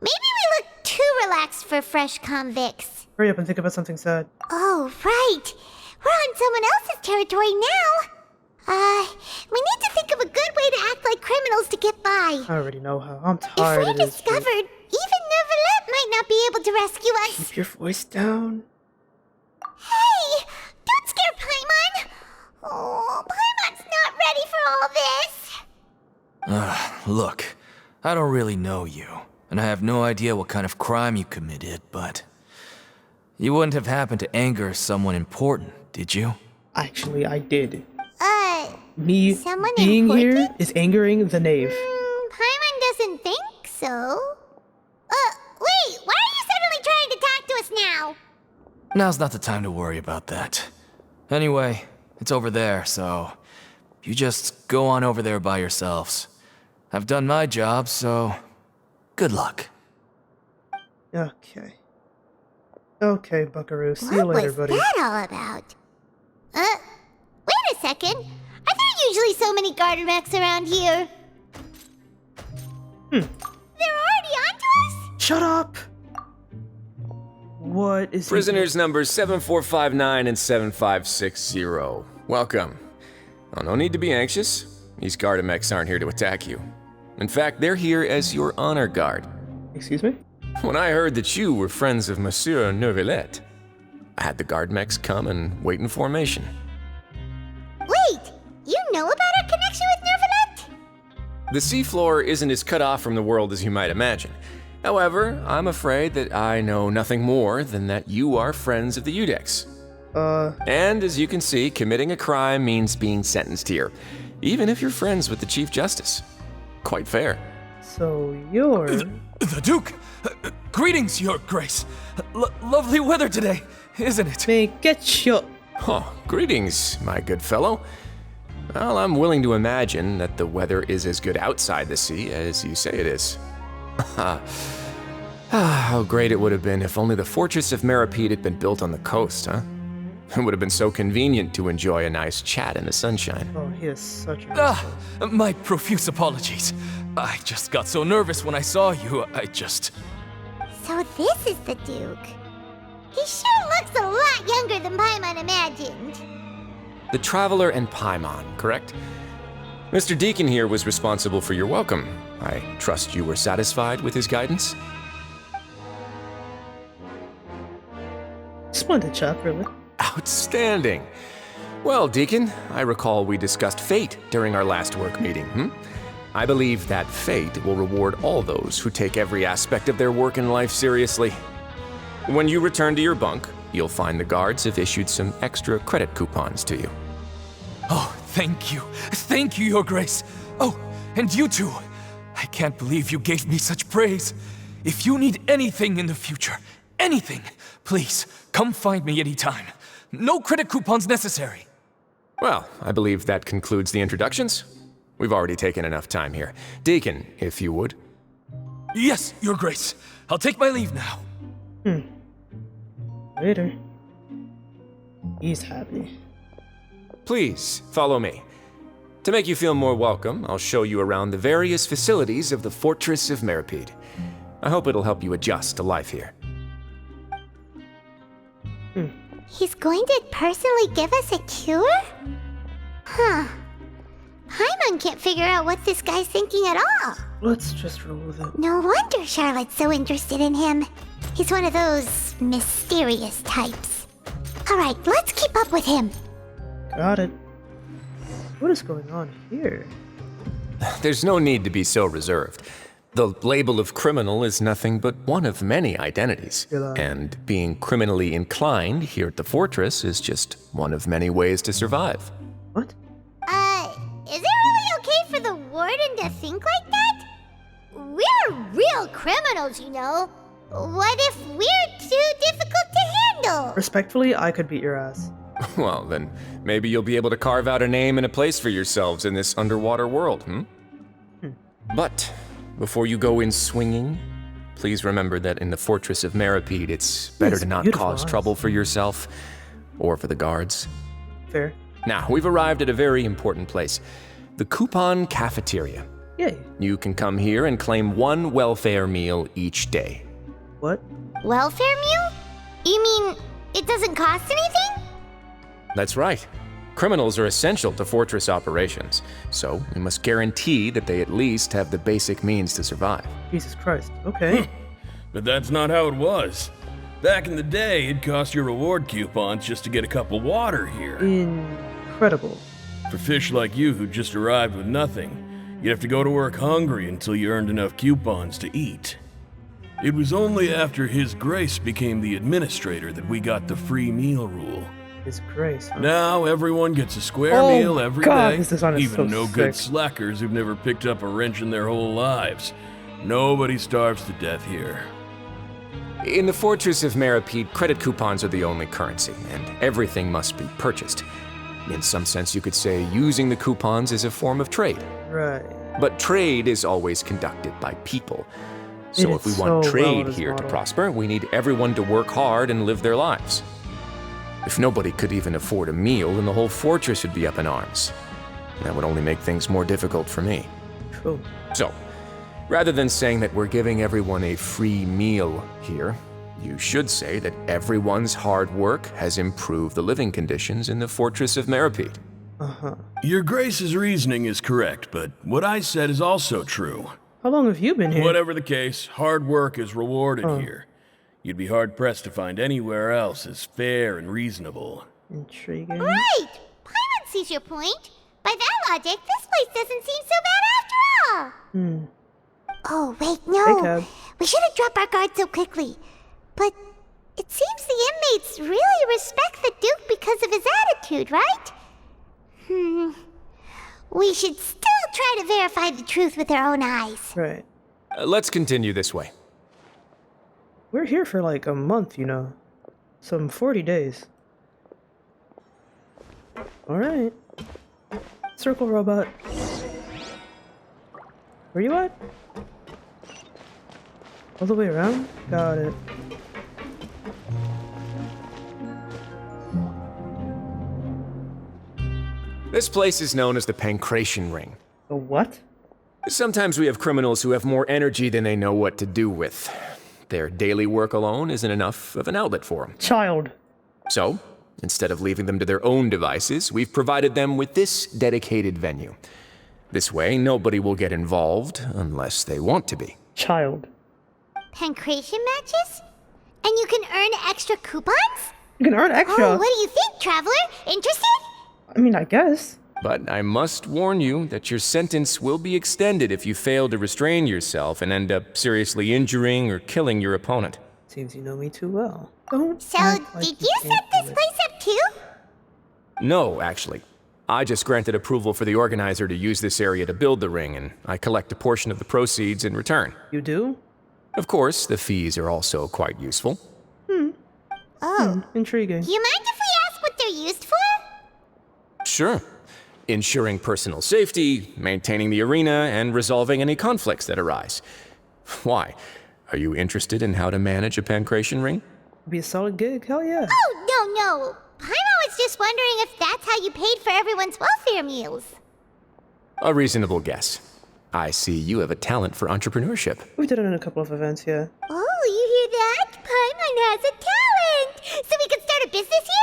Maybe we look too relaxed for fresh convicts. Hurry up and think about something sad. Oh, right. We're on someone else's territory now. We need to think of a good way to act like criminals to get by. I already know how. I'm If tired we're of this shit. discovered, even Neverlet might not be able to rescue us. Keep your voice down. all this? Look, I don't really know you, and I have no idea what kind of crime you committed, but you wouldn't have happened to anger someone important, did you? Actually, I did. Someone being important? here is angering the knave. Paimon doesn't think so. Wait, why are you suddenly trying to talk to us now? Now's not the time to worry about that. Anyway, it's over there, so you just go on over there by yourselves. I've done my job, so good luck. Okay. Okay, buckaroo. See you later, buddy. What was that all about? Wait a second. Are there usually so many garter mechs around here? They're already onto us? Shut up! What is Prisoners numbers 7459 and 7560. Welcome. Oh, no need to be anxious. These Gardamex aren't here to attack you. In fact, they're here as your honor guard. Excuse me? When I heard that you were friends of Monsieur Neuvillette, I had the Guardmex come and wait in formation. Wait, you know about our connection with Neuvillette? The seafloor isn't as cut off from the world as you might imagine. However, I'm afraid that I know nothing more than that you are friends of the Udex. And as you can see, committing a crime means being sentenced here, even if you're friends with the Chief Justice. Quite fair. So you're... The Duke! Greetings, Your Grace. Lovely weather today, isn't it? Man, get your... Oh, greetings, my good fellow. Well, I'm willing to imagine that the weather is as good outside the sea as you say it is. How great it would have been if only the Fortress of Meripede had been built on the coast, huh? It would have been so convenient to enjoy a nice chat in the sunshine. Oh, he is such a... My profuse apologies. I just got so nervous when I saw you, So this is the Duke. He sure looks a lot younger than Paimon imagined. The Traveler and Paimon, correct? Mr. Deacon here was responsible for your welcome. I trust you were satisfied with his guidance? Splendid chap, really. Outstanding. Well, Deacon, I recall we discussed fate during our last work meeting, I believe that fate will reward all those who take every aspect of their work in life seriously. When you return to your bunk, you'll find the guards have issued some extra credit coupons to you. Oh, thank you. Thank you, Your Grace. Oh, and you too. I can't believe you gave me such praise. If you need anything in the future, anything, please, come find me anytime. No credit coupons necessary. Well, I believe that concludes the introductions. We've already taken enough time here. Deacon, if you would. Yes, Your Grace. I'll take my leave now. Later. He's happy. Please, follow me. To make you feel more welcome, I'll show you around the various facilities of the Fortress of Meripede. I hope it'll help you adjust to life here. He's going to personally give us a cure? Huh. Paimon can't figure out what this guy's thinking at all. Let's just roll with it. No wonder Charlotte's so interested in him. He's one of those mysterious types. Alright, let's keep up with him. Got it. What is going on here? There's no need to be so reserved. The label of criminal is nothing but one of many identities. And being criminally inclined here at the fortress is just one of many ways to survive. What? Is it really okay for the warden to think like that? We're real criminals, you know. What if we're too difficult to handle? Respectfully, I could beat your ass. Well, then maybe you'll be able to carve out a name and a place for yourselves in this underwater world, But before you go in swinging, please remember that in the Fortress of Meripede, it's better to not cause trouble for yourself or for the guards. Fair. Now, we've arrived at a very important place, the Coupon Cafeteria. Yay. You can come here and claim one welfare meal each day. What? Welfare meal? You mean it doesn't cost anything? That's right. Criminals are essential to fortress operations, so we must guarantee that they at least have the basic means to survive. Jesus Christ. Okay. But that's not how it was. Back in the day, it cost your reward coupons just to get a cup of water here. Incredible. For fish like you who just arrived with nothing, you'd have to go to work hungry until you earned enough coupons to eat. It was only after His Grace became the administrator that we got the free meal rule. His Grace, huh? Now everyone gets a square meal every day, this design is even so no-good sick. slackers who've never picked up a wrench in their whole lives. Nobody starves to death here. In the Fortress of Meripede, credit coupons are the only currency, and everything must be purchased. In some sense, you could say using the coupons is a form of trade. Right. But trade is always conducted by people. So if we It's want so trade relevant here to model. prosper, we need everyone to work hard and live their lives. If nobody could even afford a meal, then the whole fortress would be up in arms. That would only make things more difficult for me. True. So, rather than saying that we're giving everyone a free meal here, you should say that everyone's hard work has improved the living conditions in the Fortress of Meripede. Your Grace's reasoning is correct, but what I said is also true. How long have you been here? Whatever the case, hard work is rewarded here. You'd be hard-pressed to find anywhere else as fair and reasonable. Intriguing. Right! Paimon sees your point. By that logic, this place doesn't seem so bad after all. Oh, wait, no. Hey, Cab. We shouldn't drop our guard so quickly. But it seems the inmates really respect the Duke because of his attitude, right? We should still try to verify the truth with our own eyes. Right. Let's continue this way. We're here for like a month, you know. Some 40 days. Alright. Circle robot. Where you at? All the way around? Got it. This place is known as the Pancration Ring. A what? Sometimes we have criminals who have more energy than they know what to do with. Their daily work alone isn't enough of an outlet for them. Child. So, instead of leaving them to their own devices, we've provided them with this dedicated venue. This way, nobody will get involved unless they want to be. Child. Pancration matches? And you can earn extra coupons? You can earn extra. Oh, what do you think, Traveler? Interested? I mean, I guess. But I must warn you that your sentence will be extended if you fail to restrain yourself and end up seriously injuring or killing your opponent. Seems you know me too well. Don't So, act like did you set this place up too? No, actually. I just granted approval for the organizer to use this area to build the ring, and I collect a portion of the proceeds in return. You do? Of course, the fees are also quite useful. Intriguing. Do you mind if we ask what they're used for? Sure. Ensuring personal safety, maintaining the arena, and resolving any conflicts that arise. Why? Are you interested in how to manage a pancration ring? Be a solid gig, hell yeah. Oh, no. Paimon was just wondering if that's how you paid for everyone's welfare meals. A reasonable guess. I see you have a talent for entrepreneurship. We did it in a couple of events, yeah. Oh, you hear that? Paimon has a talent! So we can start a business here?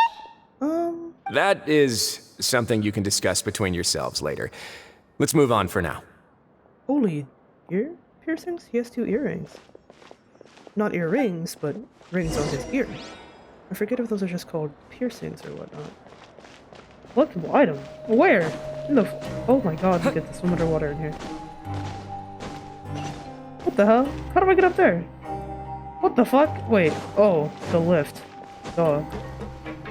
That is something you can discuss between yourselves later. Let's move on for now. Holy ear piercings? He has 2 earrings. Not earrings, but rings on his ear. I forget if those are just called piercings or whatnot. Collectible item? Where? In the oh my god, look at this swim underwater in here. What the hell? How do I get up there? What the fuck? Wait, oh, the lift. Duh.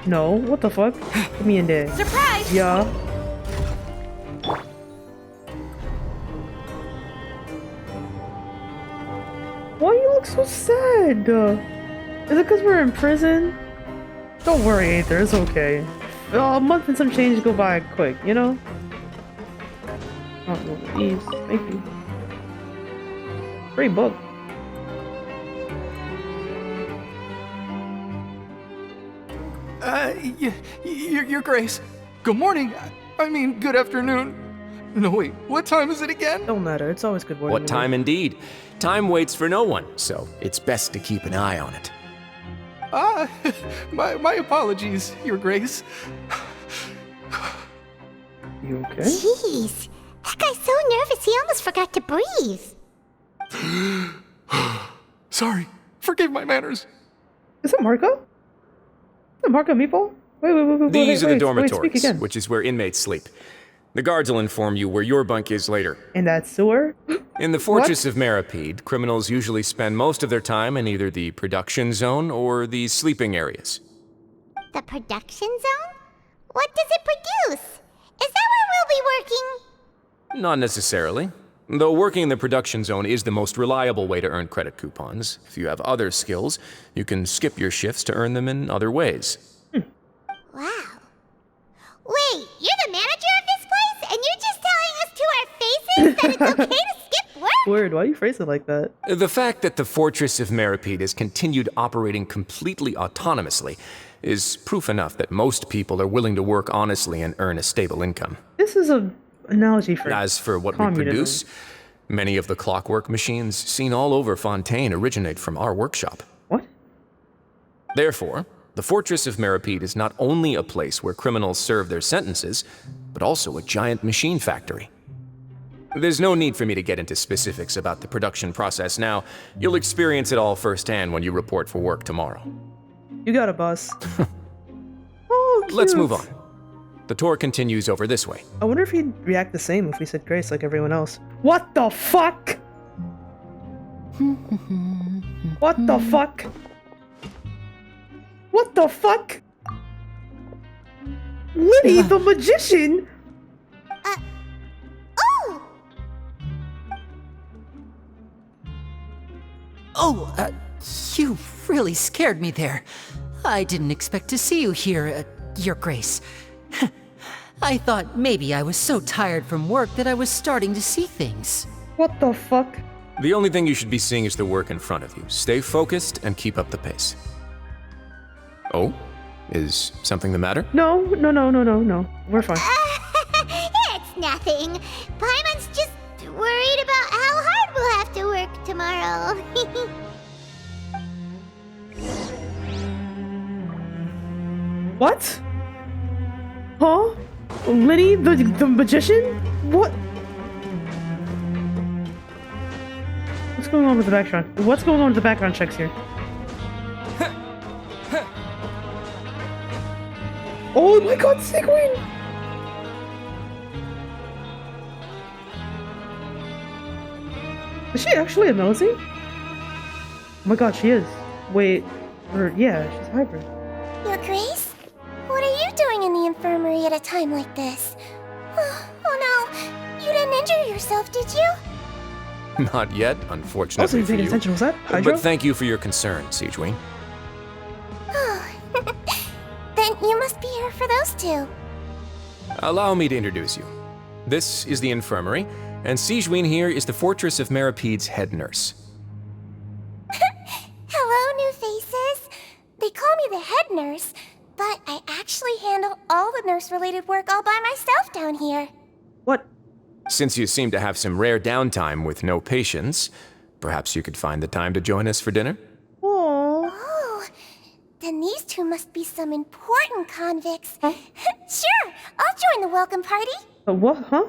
No, what the fuck? Get me in there. Surprise! Yeah. Why you look so sad? Is it because we're in prison? Don't worry, Aether, it's okay. A month and some change go by quick, you know? Oh, one of these. Thank you. Free book. Your Grace. Good morning. I mean, good afternoon. No, wait, what time is it again? Don't matter, it's always good morning. What time indeed? Time waits for no one, so it's best to keep an eye on it. My apologies, Your Grace. You okay? Jeez, that guy's so nervous he almost forgot to breathe. Sorry, forgive my manners. Is it Marco? Is it Marco Meeple? Wait. These are the Wait, speak dormitories, again. which is where inmates sleep. The guards will inform you where your bunk is later. In that sewer? In the Fortress of Meripede, criminals usually spend most of their time in either the production zone or the sleeping areas. The production zone? What does it produce? Is that where we'll be working? Not necessarily. Though working in the production zone is the most reliable way to earn credit coupons, if you have other skills, you can skip your shifts to earn them in other ways. Wow. Wait, you're the manager of this place? And you're just telling us to our faces that it's okay to skip work? Weird, why do you phrase it like that? The fact that the Fortress of Meripede has continued operating completely autonomously is proof enough that most people are willing to work honestly and earn a stable income. This is an analogy for As for what communism. we produce, many of the clockwork machines seen all over Fontaine originate from our workshop. What? Therefore, the Fortress of Meripede is not only a place where criminals serve their sentences, but also a giant machine factory. There's no need for me to get into specifics about the production process now. You'll experience it all firsthand when you report for work tomorrow. You got a boss. Oh, cute. Let's move on. The tour continues over this way. I wonder if he'd react the same if we said grace like everyone else. What the fuck? What the fuck? What the fuck? Liddy, the magician? Oh! Oh, you really scared me there. I didn't expect to see you here, Your Grace. I thought maybe I was so tired from work that I was starting to see things. What the fuck? The only thing you should be seeing is the work in front of you. Stay focused and keep up the pace. Oh? Is something the matter? No. We're fine. It's nothing. Paimon's just worried about how hard we'll have to work tomorrow. What? Huh? Liddy, the magician? What? What's going on with the background? What's going on with the background checks here? Oh my god, Sigwin! Is she actually a nosy? Oh my god, she is. Wait, yeah, she's hybrid. Your Grace? What are you doing in the infirmary at a time like this? Oh no, you didn't injure yourself, did you? Not yet, unfortunately Also, you for paying you. attention, was that Hydra? But thank you for your concern, Sigewin. Then you must be here for those two. Allow me to introduce you. This is the infirmary, and Sigewin here is the Fortress of Meripede's head nurse. Hello, new faces. They call me the head nurse, but I actually handle all the nurse-related work all by myself down here. What? Since you seem to have some rare downtime with no patients, perhaps you could find the time to join us for dinner? Oh, then these two must be some important convicts. Sure, I'll join the welcome party. What, huh?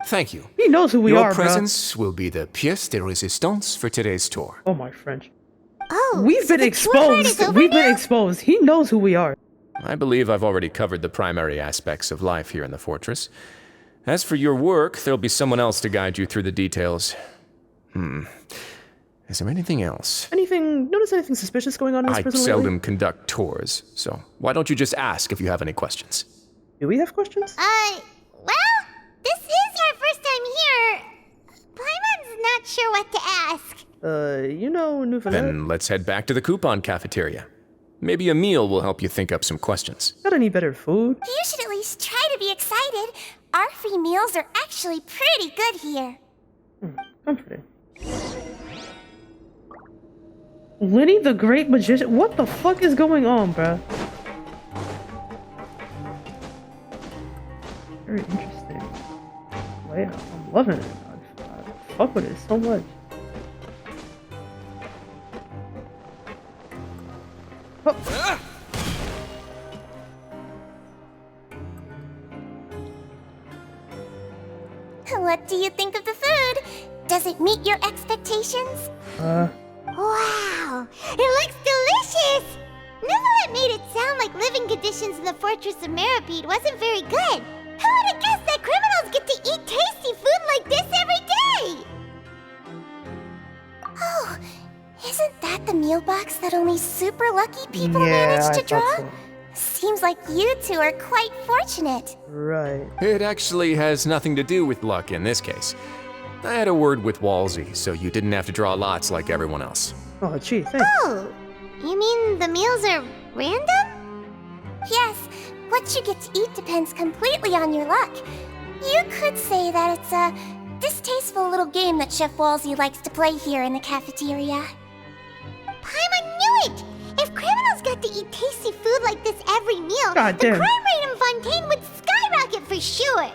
Thank you. He knows who we are, Your presence will be the pièce de résistance for today's tour. Oh, my French. Oh, We've been exposed. We've been exposed. He knows who we are. I believe I've already covered the primary aspects of life here in the fortress. As for your work, there'll be someone else to guide you through the details. Is there anything else? Notice anything suspicious going on in this I prison seldom lately? conduct tours, so why don't you just ask if you have any questions? Do we have questions? Well, this is our first time here. Paimon's not sure what to ask. New for Then let's head back to the coupon cafeteria. Maybe a meal will help you think up some questions. Got any better food? You should at least try to be excited. Our free meals are actually pretty good here. Comforting. Liddy the Great Magician? What the fuck is going on, bruh? Very interesting. Wow, I'm loving it. I fuck with it so much. Oh. What do you think of the food? Does it meet your expectations? Wow, it looks delicious! Neverlet made it sound like living conditions in the Fortress of Meripede wasn't very good. Who would have guessed that criminals get to eat tasty food like this every day! Oh, isn't that the meal box that only super lucky people manage to draw? So. Seems like you two are quite fortunate. Right. It actually has nothing to do with luck in this case. I had a word with Walsey, so you didn't have to draw lots like everyone else. Oh, gee, thanks. Oh, you mean the meals are random? Yes, what you get to eat depends completely on your luck. You could say that it's a distasteful little game that Chef Walsey likes to play here in the cafeteria. Paimon knew it! If criminals got to eat tasty food like this every meal, God the damn. crime rate in Fontaine would skyrocket for sure!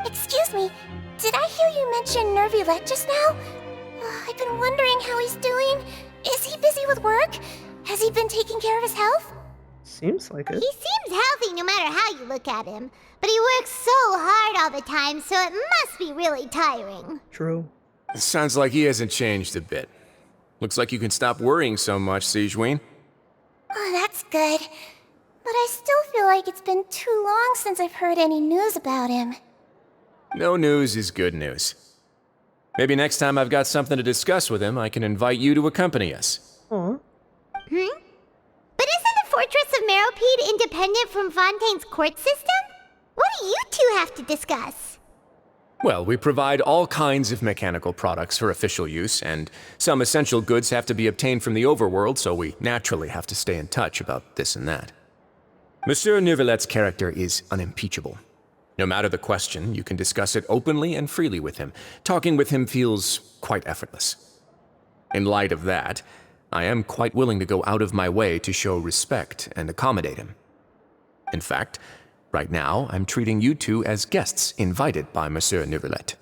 Excuse me, did I hear you mention Nervylette just now? I've been wondering how he's doing. Is he busy with work? Has he been taking care of his health? Seems like it. He seems healthy no matter how you look at him, but he works so hard all the time, so it must be really tiring. True. Sounds like he hasn't changed a bit. Looks like you can stop worrying so much, Sigewinne. Oh, that's good. But I still feel like it's been too long since I've heard any news about him. No news is good news. Maybe next time I've got something to discuss with him, I can invite you to accompany us. Aw. But isn't the Fortress of Meropide independent from Fontaine's court system? What do you two have to discuss? Well, we provide all kinds of mechanical products for official use, and some essential goods have to be obtained from the overworld, so we naturally have to stay in touch about this and that. Monsieur Nervylette's character is unimpeachable. No matter the question, you can discuss it openly and freely with him. Talking with him feels quite effortless. In light of that, I am quite willing to go out of my way to show respect and accommodate him. In fact, right now, I'm treating you two as guests invited by Monsieur Nervylette.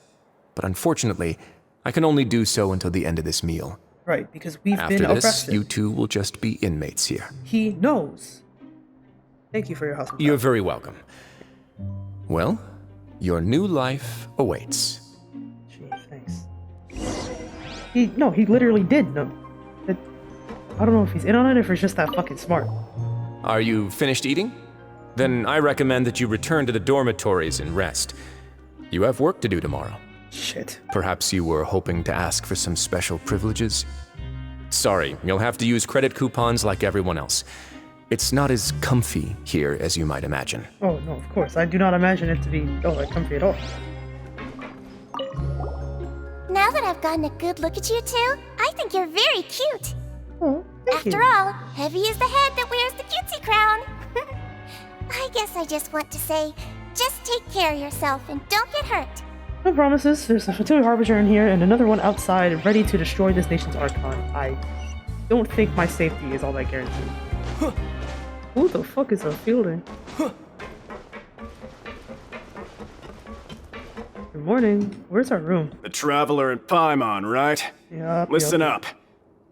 But unfortunately, I can only do so until the end of this meal. Right, because we've After been this, arrested. you two will just be inmates here. He knows. Thank you for your hospitality. You're very welcome. Well, your new life awaits. Gee, thanks. He literally did know. I don't know if he's in on it or if he's just that fucking smart. Are you finished eating? Then I recommend that you return to the dormitories and rest. You have work to do tomorrow. Shit. Perhaps you were hoping to ask for some special privileges? Sorry, you'll have to use credit coupons like everyone else. It's not as comfy here as you might imagine. Oh, no, of course. I do not imagine it to be all that comfy at all. Now that I've gotten a good look at you two, I think you're very cute. Oh, thank After you. all, heavy is the head that wears the cutesy crown. I guess I just want to say, just take care of yourself and don't get hurt. No promises. There's a Fatui Harbinger in here and another one outside ready to destroy this nation's Archon. I don't think my safety is all that guaranteed. Who the fuck is a fielding? Good morning. Where's our room? The Traveler and Paimon, right? Yup, Listen yup. up.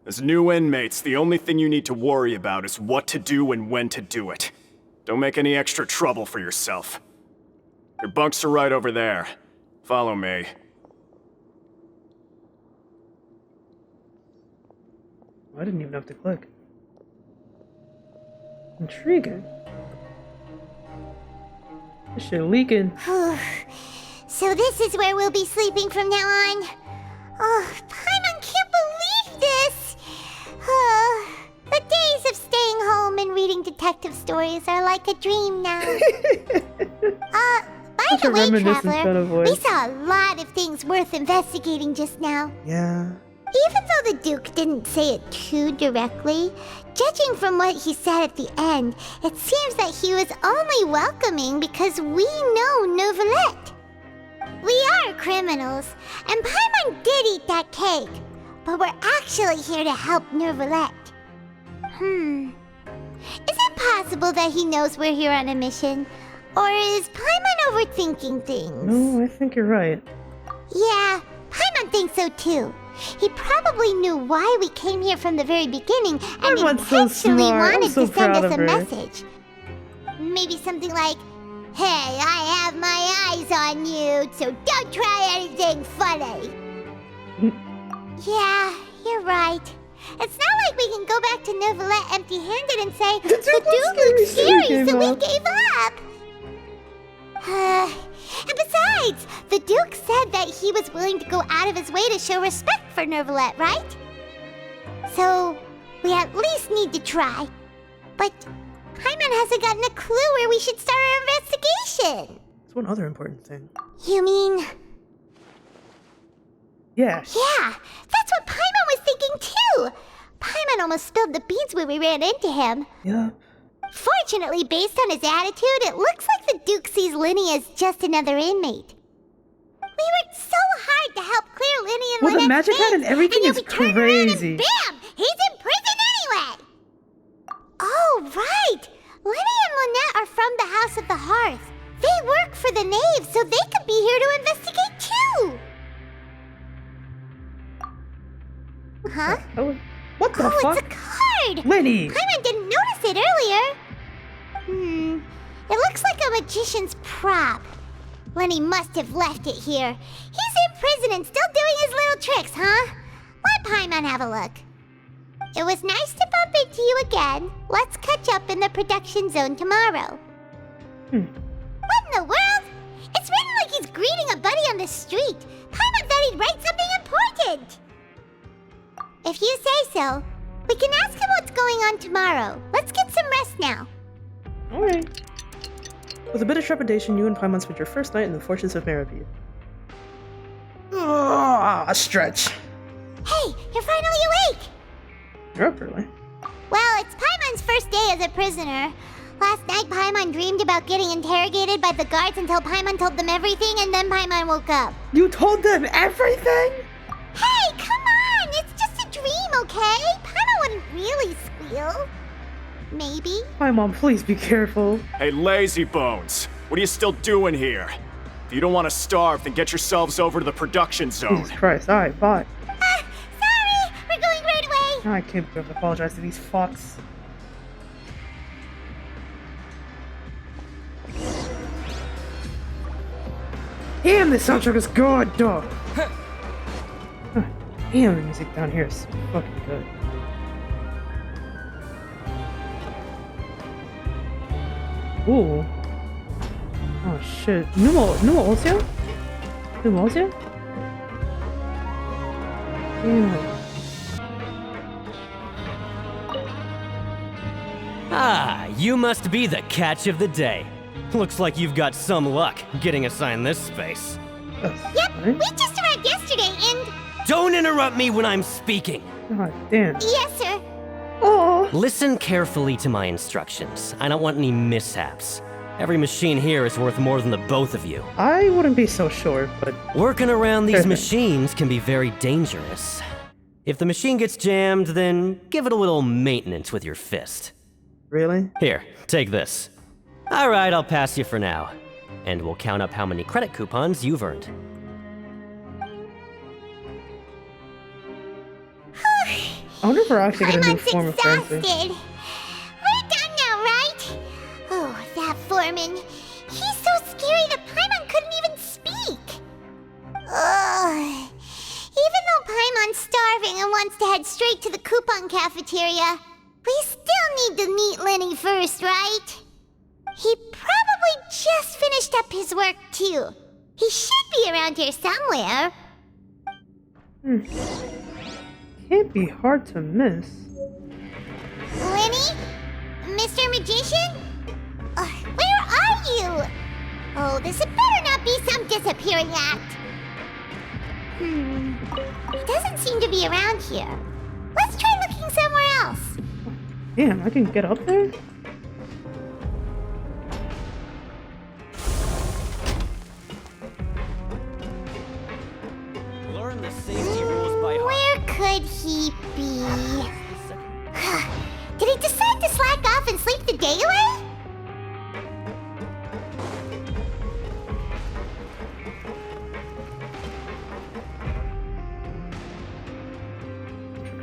As new inmates, the only thing you need to worry about is what to do and when to do it. Don't make any extra trouble for yourself. Your bunks are right over there. Follow me. I didn't even have to click. Intriguing. This shit leaking. So this is where we'll be sleeping from now on. Oh, Paimon can't believe this! The days of staying home and reading detective stories are like a dream now. By Such the a way, reminiscent Traveler, tone of we voice. saw a lot of things worth investigating just now. Yeah. Even though the Duke didn't say it too directly, judging from what he said at the end, it seems that he was only welcoming because we know Nervylette. We are criminals, and Paimon did eat that cake, but we're actually here to help Nervylette. Is it possible that he knows we're here on a mission? Or is Paimon overthinking things? No, I think you're right. Yeah, Paimon thinks so too. He probably knew why we came here from the very beginning and Everyone's so intentionally smart. I'm wanted so to send proud us of a her. message. Maybe something like, "Hey, I have my eyes on you, so don't try anything funny." Yeah, you're right. It's not like we can go back to Nervylette empty-handed and say, "The Duke looks scary, so we gave up." And besides, the Duke said that he was willing to go out of his way to show respect for Neuvillette, right? So, we at least need to try. But Paimon hasn't gotten a clue where we should start our investigation. There's one other important thing. You mean... Yeah. Yeah, that's what Paimon was thinking too! Paimon almost spilled the beans when we ran into him. Yeah. Fortunately, based on his attitude, it looks like the Duke sees Linny as just another inmate. We worked so hard to help clear Linny and Well, the Lynette's magic hat and names, everything and is yet we turn around crazy. and bam! He's in prison anyway! Oh, right! Linny and Lynette are from the House of the Hearth. They work for the Knave, so they could be here to investigate too! Huh? What the fuck? It's a card! Linny! Paimon didn't notice it earlier. It looks like a magician's prop. Lenny must have left it here. He's in prison and still doing his little tricks, huh? Let Paimon have a look. It was nice to bump into you again. Let's catch up in the production zone tomorrow. What in the world? It's written like he's greeting a buddy on the street. Paimon thought he'd write something important. If you say so, we can ask him what's going on tomorrow. Let's get some rest now. Alright. With a bit of trepidation, you and Paimon spent your first night in the fortress of Meriview. A stretch. Hey, you're finally awake! You're up early. Well, it's Paimon's first day as a prisoner. Last night, Paimon dreamed about getting interrogated by the guards until Paimon told them everything, and then Paimon woke up. You told them everything? Hey, come on! It's just a dream, okay? Paimon wouldn't really squeal. Maybe. Paimon, please be careful. Hey, lazy bones. What are you still doing here? If you don't want to starve, then get yourselves over to the production zone. Jesus Christ. Alright, bye. Sorry! We're going right away! I can't have to apologize to these fucks. Damn, this soundtrack is good, dog. Damn, the music down here is fucking good. Ooh. Oh shit. Numo Ocio? Numo Ocio? Damn. Ah, you must be the catch of the day. Looks like you've got some luck getting assigned this space. Yep, we just arrived yesterday and... Don't interrupt me when I'm speaking! God damn. Yes, sir. Oh. Listen carefully to my instructions. I don't want any mishaps. Every machine here is worth more than the both of you. I wouldn't be so sure, but... Working around these machines can be very dangerous. If the machine gets jammed, then give it a little maintenance with your fist. Really? Here, take this. Alright, I'll pass you for now. And we'll count up how many credit coupons you've earned. I wonder if we're actually gonna do form of currency. Exhausted. We're done now, right? Oh, that foreman. He's so scary that Paimon couldn't even speak. Ugh. Even though Paimon's starving and wants to head straight to the coupon cafeteria, we still need to meet Lenny first, right? He probably just finished up his work, too. He should be around here somewhere. Can't be hard to miss. Lenny? Mr. Magician? Where are you? Oh, this had better not be some disappearing act. He doesn't seem to be around here. Let's try looking somewhere else. Damn, I can get up there? Learn the safety rules by heart. Where could he be? Did he decide to slack off and sleep the day away?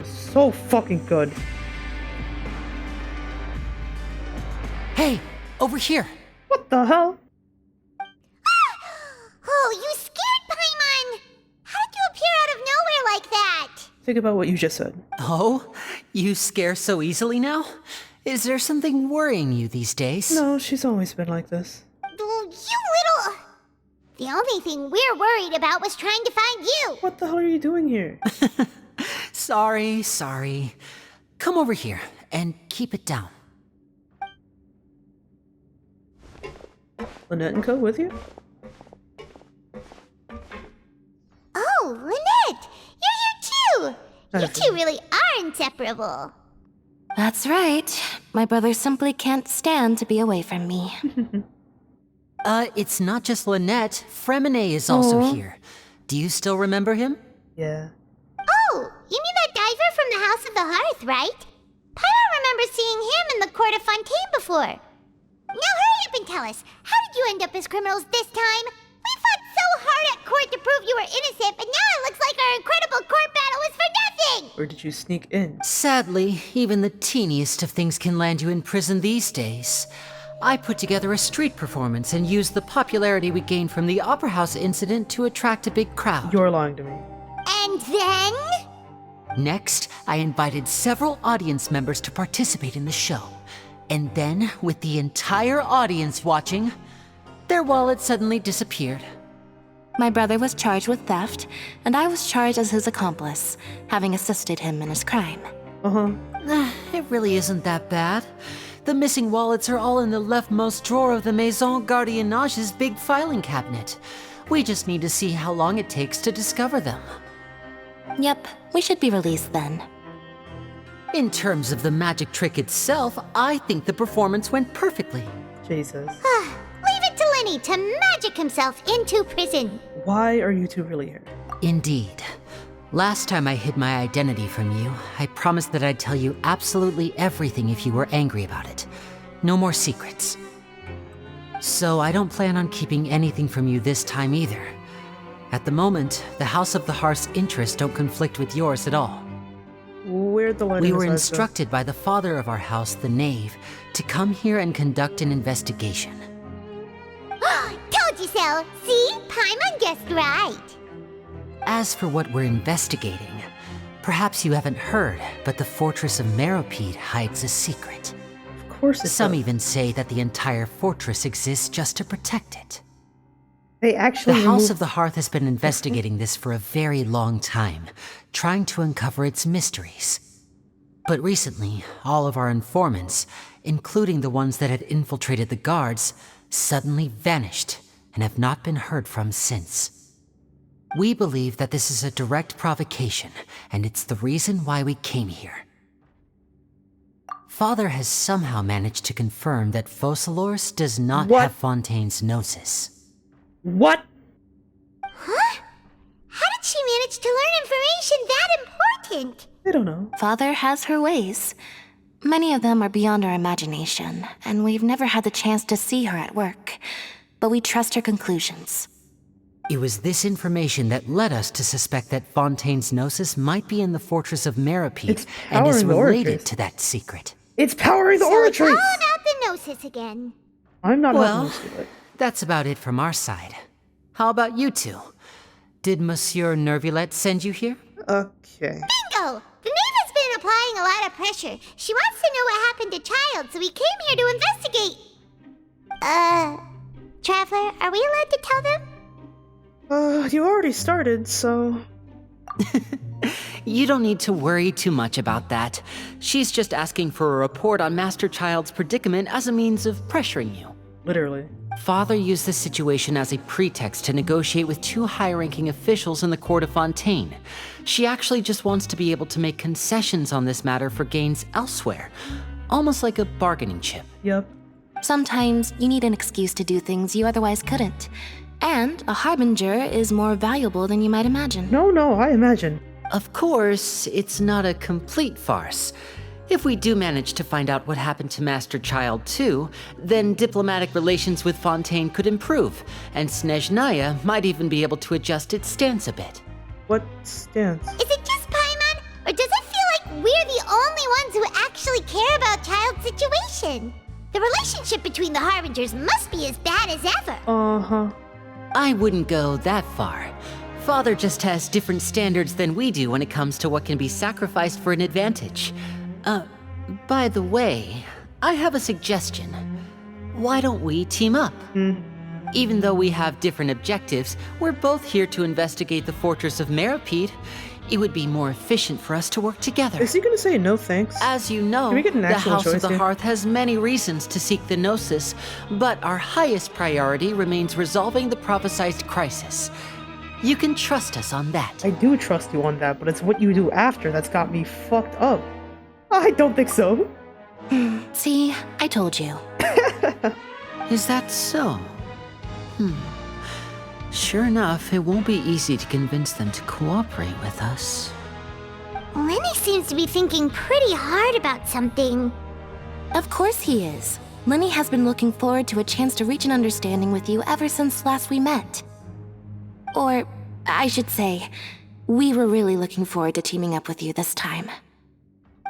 So fucking good. Hey, over here. What the hell? Oh, you scared Paimon! How did you appear out of nowhere like that? Think about what you just said. Oh, you scare so easily now? Is there something worrying you these days? No, she's always been like this. You little... The only thing we're worried about was trying to find you. What the hell are you doing here? Sorry. Come over here and keep it down. Lynette and Co. with you? Oh, Lynette! You're here too! You two really are inseparable. That's right. My brother simply can't stand to be away from me. It's not just Lynette. Fremine is also here. Do you still remember him? Yeah. Oh, you mean that diver from the House of the Hearth, right? Paimon remembers seeing him in the court of Fontaine before. Now hurry up and tell us, how did you end up as criminals this time? We fought so hard at court to prove you were innocent, but now it looks like our incredible court battle was for nothing! Or did you sneak in? Sadly, even the teeniest of things can land you in prison these days. I put together a street performance and used the popularity we gained from the Opera House incident to attract a big crowd. You're lying to me. And then? Next, I invited several audience members to participate in the show. And then, with the entire audience watching, their wallet suddenly disappeared. My brother was charged with theft, and I was charged as his accomplice, having assisted him in his crime. It really isn't that bad. The missing wallets are all in the leftmost drawer of the Maison Gardiennage's big filing cabinet. We just need to see how long it takes to discover them. Yep, we should be released then. In terms of the magic trick itself, I think the performance went perfectly. Jesus. Leave it to Lenny to magic himself into prison. Why are you two really here? Indeed. Last time I hid my identity from you, I promised that I'd tell you absolutely everything if you were angry about it. No more secrets. So I don't plan on keeping anything from you this time either. At the moment, the House of the Hearth's interests don't conflict with yours at all. Where'd the light We in were his eyes go? instructed by the father of our house, the Knave, to come here and conduct an investigation. Told you so! See? Paimon guessed right. As for what we're investigating, perhaps you haven't heard, but the fortress of Meropide hides a secret. Of course it Some does. even say that the entire fortress exists just to protect it. They actually The House removed- of the Hearth has been investigating this for a very long time, trying to uncover its mysteries. But recently, all of our informants, including the ones that had infiltrated the guards, suddenly vanished and have not been heard from since. We believe that this is a direct provocation, and it's the reason why we came here. Father has somehow managed to confirm that Focalors does not have Fontaine's gnosis. What? Huh? How did she manage to learn information that important? I don't know. Father has her ways. Many of them are beyond our imagination, and we've never had the chance to see her at work. But we trust her conclusions. It was this information that led us to suspect that Fontaine's gnosis might be in the fortress of Meropide and is powering the related Oratrace. to that secret. It's powering the So it's all Oratrace! about the gnosis again. I'm not Well, helping this. that's about it from our side. How about you two? Did Monsieur Nervillette send you here? Okay. Bingo! The Knave has been applying a lot of pressure. She wants to know what happened to Child, so we came here to investigate. Traveler, are we allowed to tell them? You already started, so... You don't need to worry too much about that. She's just asking for a report on Master Child's predicament as a means of pressuring you. Literally. Father used this situation as a pretext to negotiate with two high-ranking officials in the court of Fontaine. She actually just wants to be able to make concessions on this matter for gains elsewhere. Almost like a bargaining chip. Yep. Sometimes you need an excuse to do things you otherwise couldn't. And a harbinger is more valuable than you might imagine. No, I imagine. Of course, it's not a complete farce. If we do manage to find out what happened to Master Child too, then diplomatic relations with Fontaine could improve, and Snezhnaya might even be able to adjust its stance a bit. What stance? Is it just Paimon, or does it feel like we're the only ones who actually care about Child's situation? The relationship between the Harbingers must be as bad as ever. Uh-huh. I wouldn't go that far. Father just has different standards than we do when it comes to what can be sacrificed for an advantage. By the way, I have a suggestion. Why don't we team up? Even though we have different objectives, we're both here to investigate the Fortress of Meripede. It would be more efficient for us to work together. Is he gonna say no thanks? As you know, Can we get an the actual House of choice the here? Hearth has many reasons to seek the Gnosis, but our highest priority remains resolving the prophesized crisis. You can trust us on that. I do trust you on that, but it's what you do after that's got me fucked up. I don't think so. See, I told you. Is that so? Sure enough, it won't be easy to convince them to cooperate with us. Lenny seems to be thinking pretty hard about something. Of course he is. Lenny has been looking forward to a chance to reach an understanding with you ever since last we met. Or, I should say, we were really looking forward to teaming up with you this time.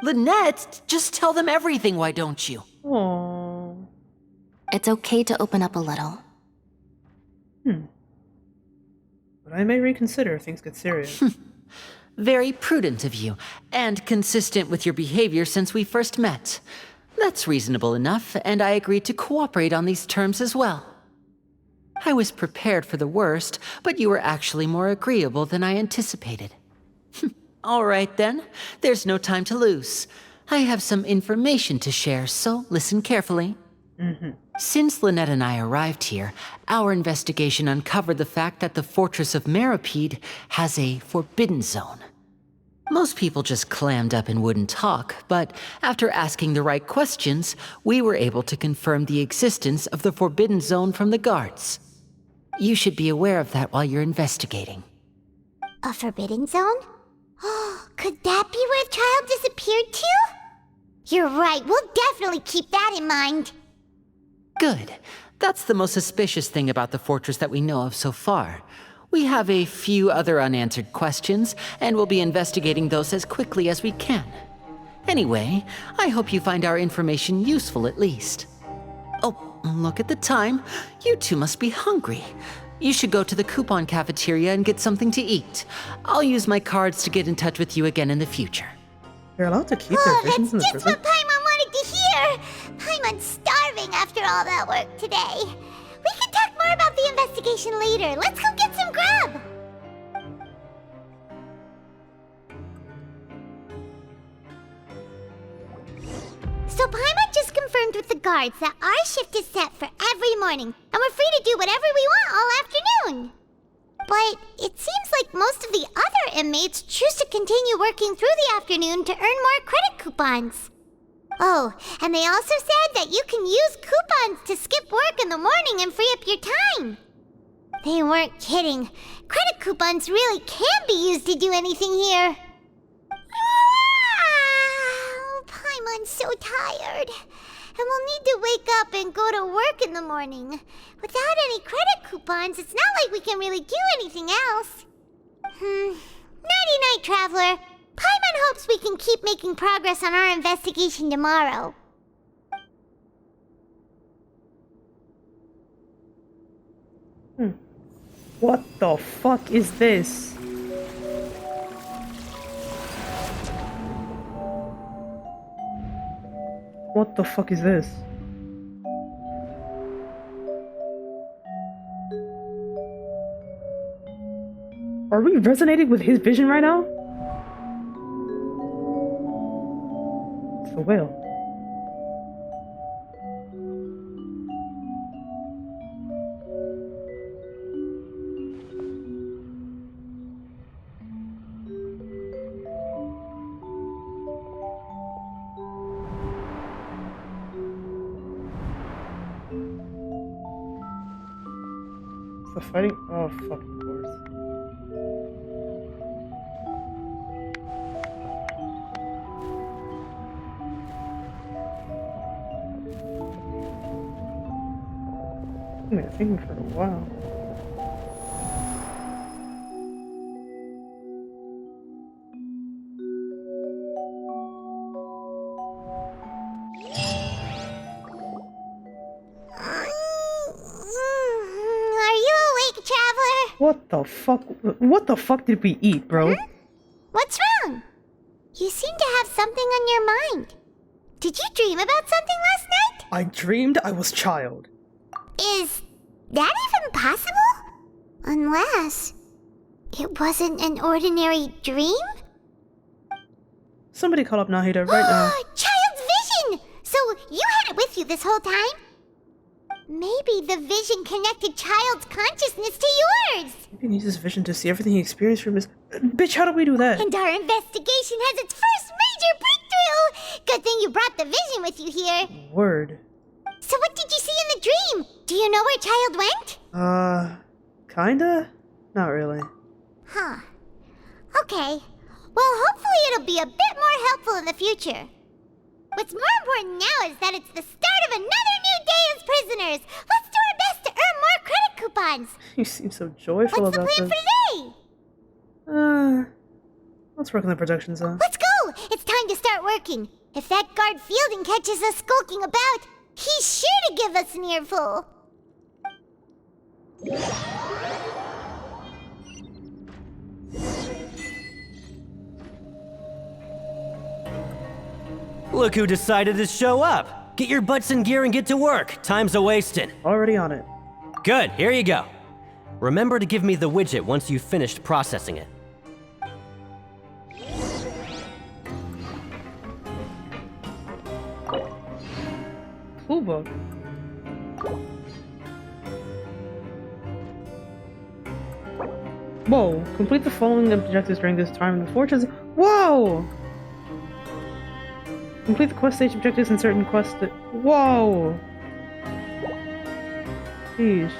Lynette, just tell them everything, why don't you? Aww. It's okay to open up a little. But I may reconsider if things get serious. Very prudent of you, and consistent with your behavior since we first met. That's reasonable enough, and I agreed to cooperate on these terms as well. I was prepared for the worst, but you were actually more agreeable than I anticipated. All right then, there's no time to lose. I have some information to share, so listen carefully. Since Lynette and I arrived here, our investigation uncovered the fact that the Fortress of Meripede has a forbidden zone. Most people just clammed up and wouldn't talk, but after asking the right questions, we were able to confirm the existence of the forbidden zone from the guards. You should be aware of that while you're investigating. A forbidden zone? Could that be where the child disappeared to? You're right, we'll definitely keep that in mind. Good. That's the most suspicious thing about the fortress that we know of so far. We have a few other unanswered questions, and we'll be investigating those as quickly as we can. Anyway, I hope you find our information useful at least. Oh, look at the time. You two must be hungry. You should go to the coupon cafeteria and get something to eat. I'll use my cards to get in touch with you again in the future. They're allowed to keep their visions in the That's prison? what Paimon wanted to hear! Paimon's starving after all that work today. We can talk more about the investigation later. Let's go get some grub! So Paimon just confirmed with the guards that our shift is set for every morning, and we're free to do whatever we want all afternoon. But it seems like most of the other inmates choose to continue working through the afternoon to earn more credit coupons. Oh, and they also said that you can use coupons to skip work in the morning and free up your time. They weren't kidding. Credit coupons really can be used to do anything here. Paimon's so tired. And we'll need to wake up and go to work in the morning. Without any credit coupons, it's not like we can really do anything else. Nighty-night, Traveler. Paimon hopes we can keep making progress on our investigation tomorrow. What the fuck is this? What the fuck is this? Are we resonating with his vision right now? It's the whale. The fighting? Oh, fucking course. I've been thinking for a while. What the fuck did we eat, bro? What's wrong? You seem to have something on your mind. Did you dream about something last night? I dreamed I was child. Is that even possible? Unless it wasn't an ordinary dream? Somebody call up Nahida right now. Child's vision! So you had it with you this whole time? Maybe the vision connected Child's consciousness to yours! You can use his vision to see everything he experienced from his... Bitch, how do we do that? And our investigation has its first major breakthrough! Good thing you brought the vision with you here. Word. So what did you see in the dream? Do you know where Child went? Kinda? Not really. Huh. Okay. Well, hopefully it'll be a bit more helpful in the future. What's more important now is that it's the start of another new day as prisoners. Let's do our best to earn more credit coupons. You seem so joyful What's about the plan this. for today? Let's work on the production zone. Let's go! It's time to start working. If that guard Fielding catches us skulking about, he's sure to give us an earful. Look who decided to show up. Get your butts in gear and get to work. Time's a-wasting. Already on it. Good, here you go. Remember to give me the widget once you've finished processing it. Cool book. Whoa, complete the following objectives during this time in the fortress. Whoa! Complete the quest stage objectives in certain quests that... Whoa! Jeez.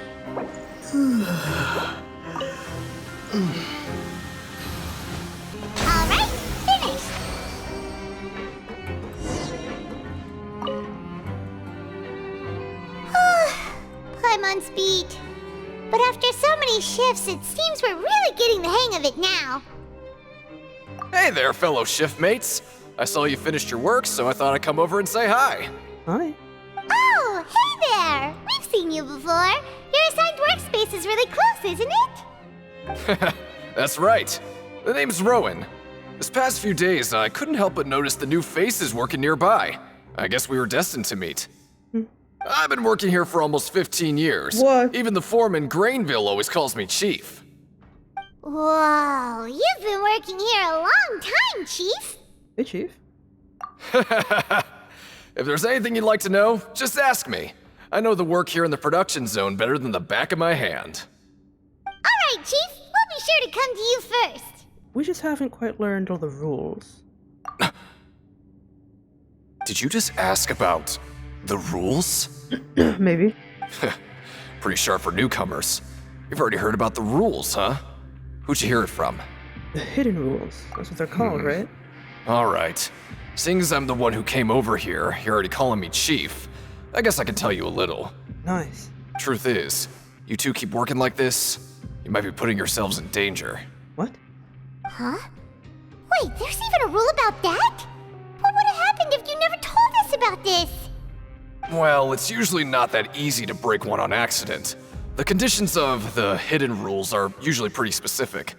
Alright, finished! Paimon's beat. But after so many shifts, it seems we're really getting the hang of it now. Hey there, fellow shiftmates. I saw you finished your work, so I thought I'd come over and say hi. Hi. Oh, hey there! We've seen you before. Your assigned workspace is really close, isn't it? That's right. The name's Rowan. This past few days, I couldn't help but notice the new faces working nearby. I guess we were destined to meet. I've been working here for almost 15 years. What? Even the foreman Grainville always calls me Chief. Whoa, you've been working here a long time, Chief. Hey, Chief. If there's anything you'd like to know, just ask me. I know the work here in the production zone better than the back of my hand. Alright, Chief, we'll be sure to come to you first. We just haven't quite learned all the rules. Did you just ask about the rules? Maybe. Pretty sharp for newcomers. You've already heard about the rules, huh? Who'd you hear it from? The hidden rules. That's what they're called, right? Alright. Seeing as I'm the one who came over here, you're already calling me Chief. I guess I can tell you a little. Nice. Truth is, you two keep working like this, you might be putting yourselves in danger. What? Huh? Wait, there's even a rule about that? What would have happened if you never told us about this? Well, it's usually not that easy to break one on accident. The conditions of the hidden rules are usually pretty specific.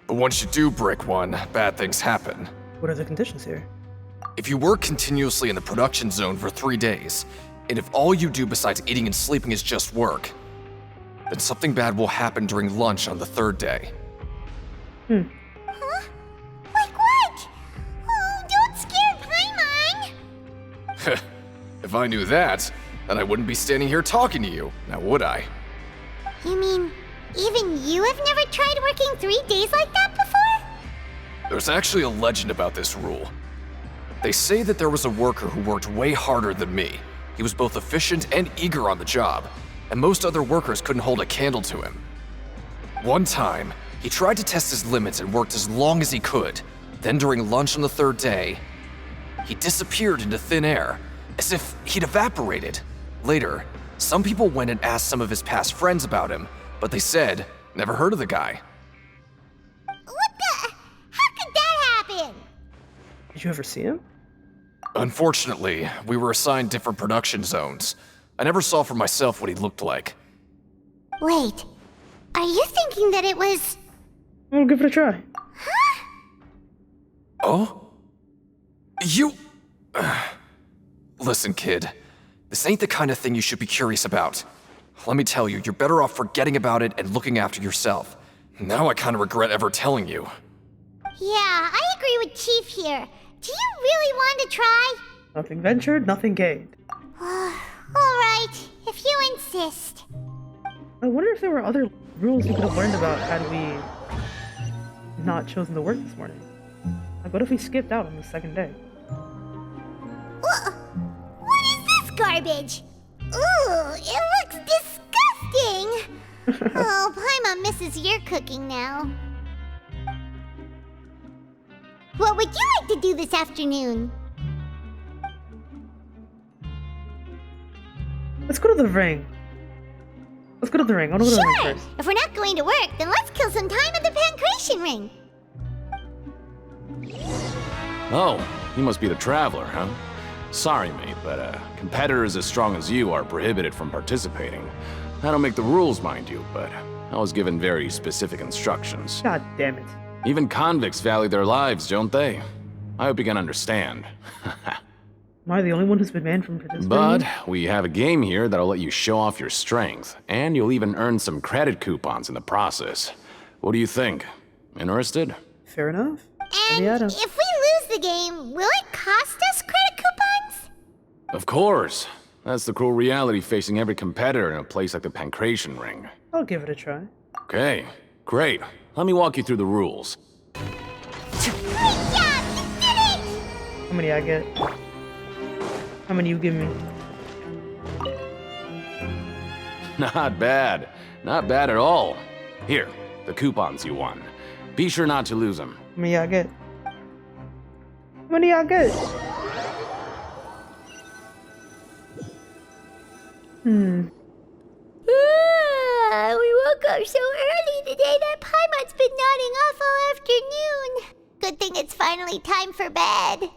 But once you do break one, bad things happen. What are the conditions here? If you work continuously in the production zone for 3 days, and if all you do besides eating and sleeping is just work, then something bad will happen during lunch on the 3rd day. Huh? Like what? Oh, don't scare Paimon! If I knew that, then I wouldn't be standing here talking to you, now would I? You mean, even you have never tried working 3 days like that before? There's actually a legend about this rule. They say that there was a worker who worked way harder than me. He was both efficient and eager on the job, and most other workers couldn't hold a candle to him. One time, he tried to test his limits and worked as long as he could. Then during lunch on the 3rd day, he disappeared into thin air, as if he'd evaporated. Later, some people went and asked some of his past friends about him, but they said, never heard of the guy. What the? How could that happen? Did you ever see him? Unfortunately, we were assigned different production zones. I never saw for myself what he looked like. Wait, are you thinking that it was... I'll give it a try. Huh? Oh? You... Listen, kid. This ain't the kind of thing you should be curious about. Let me tell you, you're better off forgetting about it and looking after yourself. Now I kind of regret ever telling you. Yeah, I agree with Chief here. Do you really want to try? Nothing ventured, nothing gained. Alright, if you insist. I wonder if there were other rules we could have learned about had we not chosen to work this morning. Like, what if we skipped out on the second day? What is this garbage? Ooh, it looks disgusting! Oh, Paimon misses your cooking now. What would you like to do this afternoon? Let's go to the ring. Let's go to the ring. I want to go to the ring Sure! first. If we're not going to work, then let's kill some time at the Pancration ring. Oh, you must be the Traveler, huh? Sorry, mate, but competitors as strong as you are prohibited from participating. I don't make the rules, mind you, but I was given very specific instructions. God damn it. Even convicts value their lives, don't they? I hope you can understand. Am I the only one who's been banned from participating? But we have a game here that'll let you show off your strength, and you'll even earn some credit coupons in the process. What do you think? Interested? Fair enough. And if we lose the game, will it cost us credit coupons? Of course. That's the cruel reality facing every competitor in a place like the Pancration Ring. I'll give it a try. Okay, great. Let me walk you through the rules. How many I get? How many you give me? Not bad. Not bad at all. Here, the coupons you won. Be sure not to lose them. How many I get? How many I get? We woke up so early today that Paimon's been nodding off all afternoon. Good thing it's finally time for bed.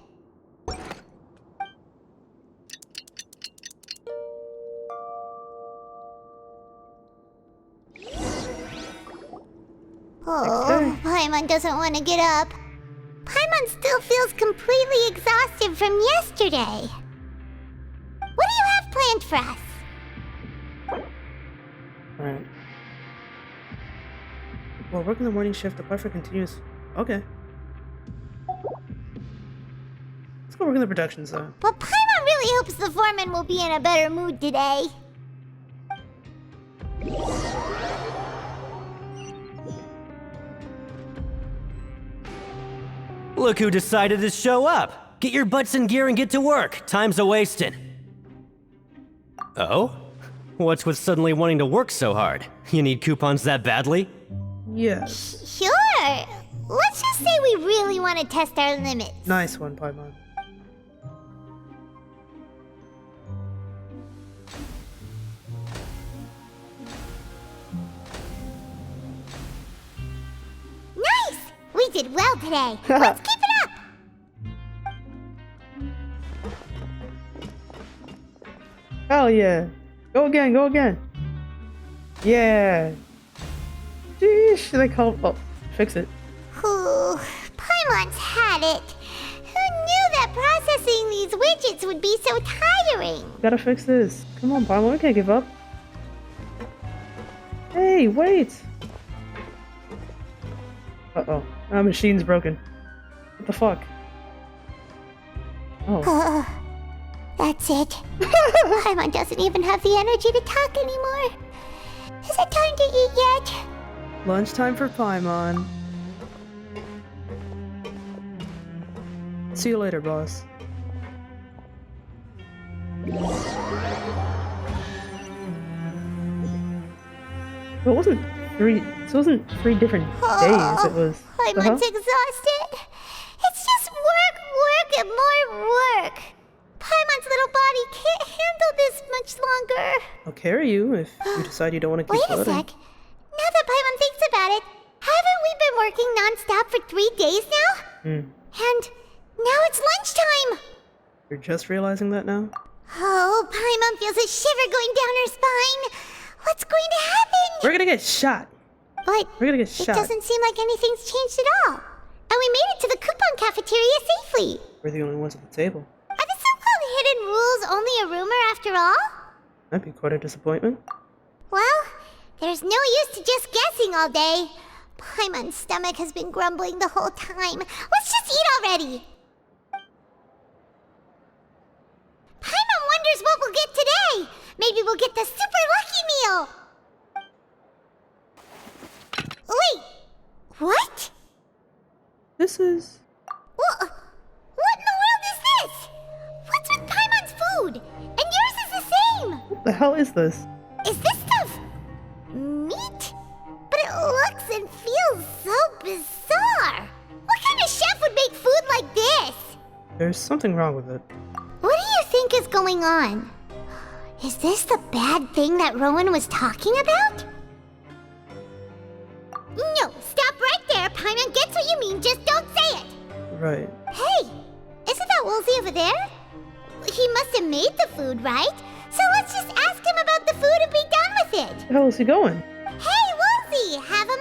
Oh, Paimon doesn't want to get up. Paimon still feels completely exhausted from yesterday. What do you have planned for us? Alright. Well, working the morning shift, apply for continuous. Okay. Let's go work in the production zone. But Paimon really hopes the foreman will be in a better mood today. Look who decided to show up! Get your butts in gear and get to work. Time's a-wasting. Oh? What's with suddenly wanting to work so hard? You need coupons that badly? Yes. Sure. Let's just say we really want to test our limits. Nice one, Paimon. Nice! We did well today. Let's keep it up! Hell yeah. Go again, go again. Yeah. Jeez, they call. Oh, fix it. Ooh, Paimon's had it. Who knew that processing these widgets would be so tiring? Gotta fix this. Come on, Paimon, we can't give up. Hey, wait! Uh-oh. Our machine's broken. What the fuck? Oh. That's it. Paimon doesn't even have the energy to talk anymore. Is it time to eat yet? Lunchtime for Paimon. See you later, boss. Well, it wasn't three. It wasn't 3 different days. It was. Paimon's exhausted. It's just work, work, and more work. Paimon's little body can't handle this much longer. I'll carry you if you decide you don't want to keep Wait a floating. sec. Now that Paimon thinks about it, haven't we been working non-stop for 3 days now? And now it's lunchtime. You're just realizing that now? Oh, Paimon feels a shiver going down her spine. What's going to happen? We're gonna get shot. But We're gonna get it shot. doesn't seem like anything's changed at all. And we made it to the coupon cafeteria safely. We're the only ones at the table. Are the so-called hidden rules only a rumor after all? That'd be quite a disappointment. There's no use to just guessing all day. Paimon's stomach has been grumbling the whole time. Let's just eat already. Paimon wonders what we'll get today. Maybe we'll get the super lucky meal. Wait, what? This is... What in the world is this? What's with Paimon's food? And yours is the same. What the hell is this? Is this stuff meat? But it looks and feels so bizarre. What kind of chef would make food like this? There's something wrong with it. What do you think is going on? Is this the bad thing that Rowan was talking about? No, stop right there. Paimon gets what you mean, just don't say it. Right. Hey, isn't that Woolsey over there? He must have made the food, right? So let's just ask him about the food and be done with it. Where the hell is he going? Hey, Woolsey, have a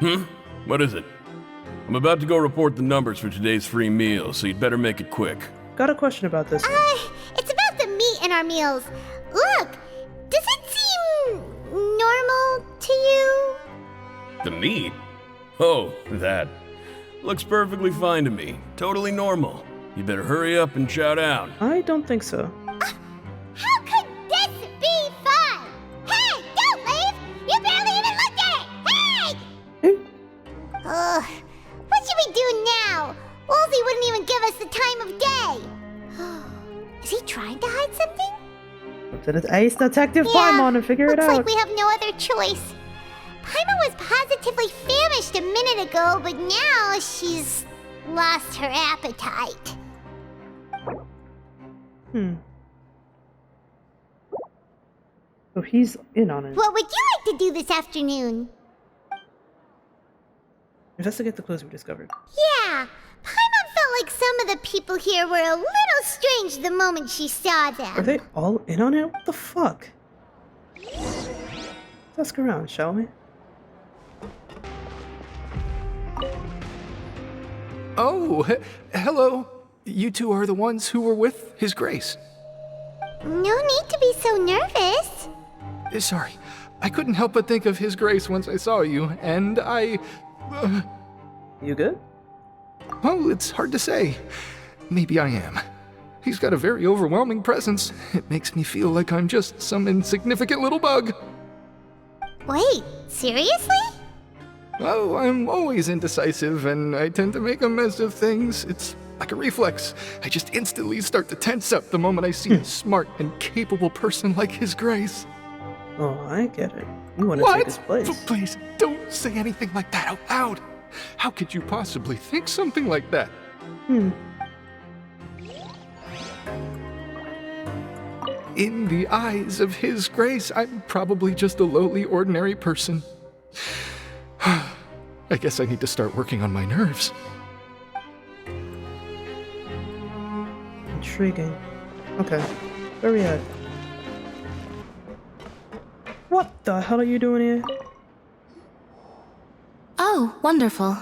moment? What is it? I'm about to go report the numbers for today's free meal, so you'd better make it quick. Got a question about this. It's about the meat in our meals. Look, does it seem normal to you? The meat? Oh, that. Looks perfectly fine to me. Totally normal. You better hurry up and chow down. I don't think so. How could this be fun? Hey, don't leave! You barely even looked at it! Hey! What should we do now? Woolsey wouldn't even give us the time of day. Is he trying to hide something? Up to the Ace Detective Paimon and figure it out. Looks like we have no other choice. Paimon was positively famished a minute ago, but now she's lost her appetite. So he's in on it. What would you like to do this afternoon? Investigate the clues we discovered. Yeah, Paimon felt like some of the people here were a little strange the moment she saw them. Are they all in on it? What the fuck? Let's ask around, shall we? Oh, hello. You two are the ones who were with His Grace. No need to be so nervous. Sorry, I couldn't help but think of His Grace once I saw you, and I... You good? Well, it's hard to say. Maybe I am. He's got a very overwhelming presence. It makes me feel like I'm just some insignificant little bug. Wait, seriously? Oh, I'm always indecisive, and I tend to make a mess of things. It's like a reflex. I just instantly start to tense up the moment I see a smart and capable person like His Grace. Oh, I get it. You want to take his place. Please, don't say anything like that out loud. How could you possibly think something like that? In the eyes of His Grace, I'm probably just a lowly, ordinary person. I guess I need to start working on my nerves. Intriguing. Okay, where are we at? What the hell are you doing here? Oh, wonderful.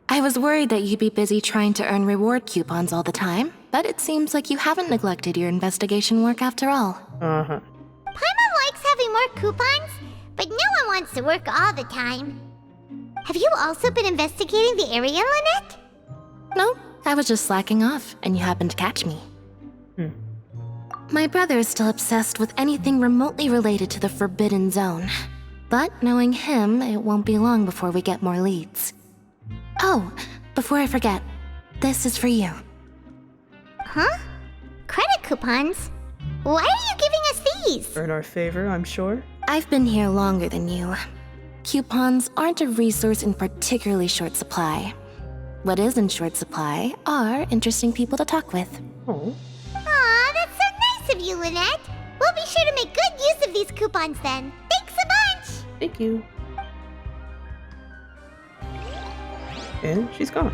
I was worried that you'd be busy trying to earn reward coupons all the time, but it seems like you haven't neglected your investigation work after all. Uh-huh. Paimon likes having more coupons, but no one wants to work all the time. Have you also been investigating the area, Lynette? No, I was just slacking off, and you happened to catch me. My brother is still obsessed with anything remotely related to the Forbidden Zone. But knowing him, it won't be long before we get more leads. Oh, before I forget, this is for you. Huh? Credit coupons? Why are you giving us these? Earn our favor, I'm sure. I've been here longer than you. Coupons aren't a resource in particularly short supply. What is in short supply are interesting people to talk with. Oh. Aw, that's so nice of you, Lynette. We'll be sure to make good use of these coupons then. Thanks a bunch! Thank you. And she's gone.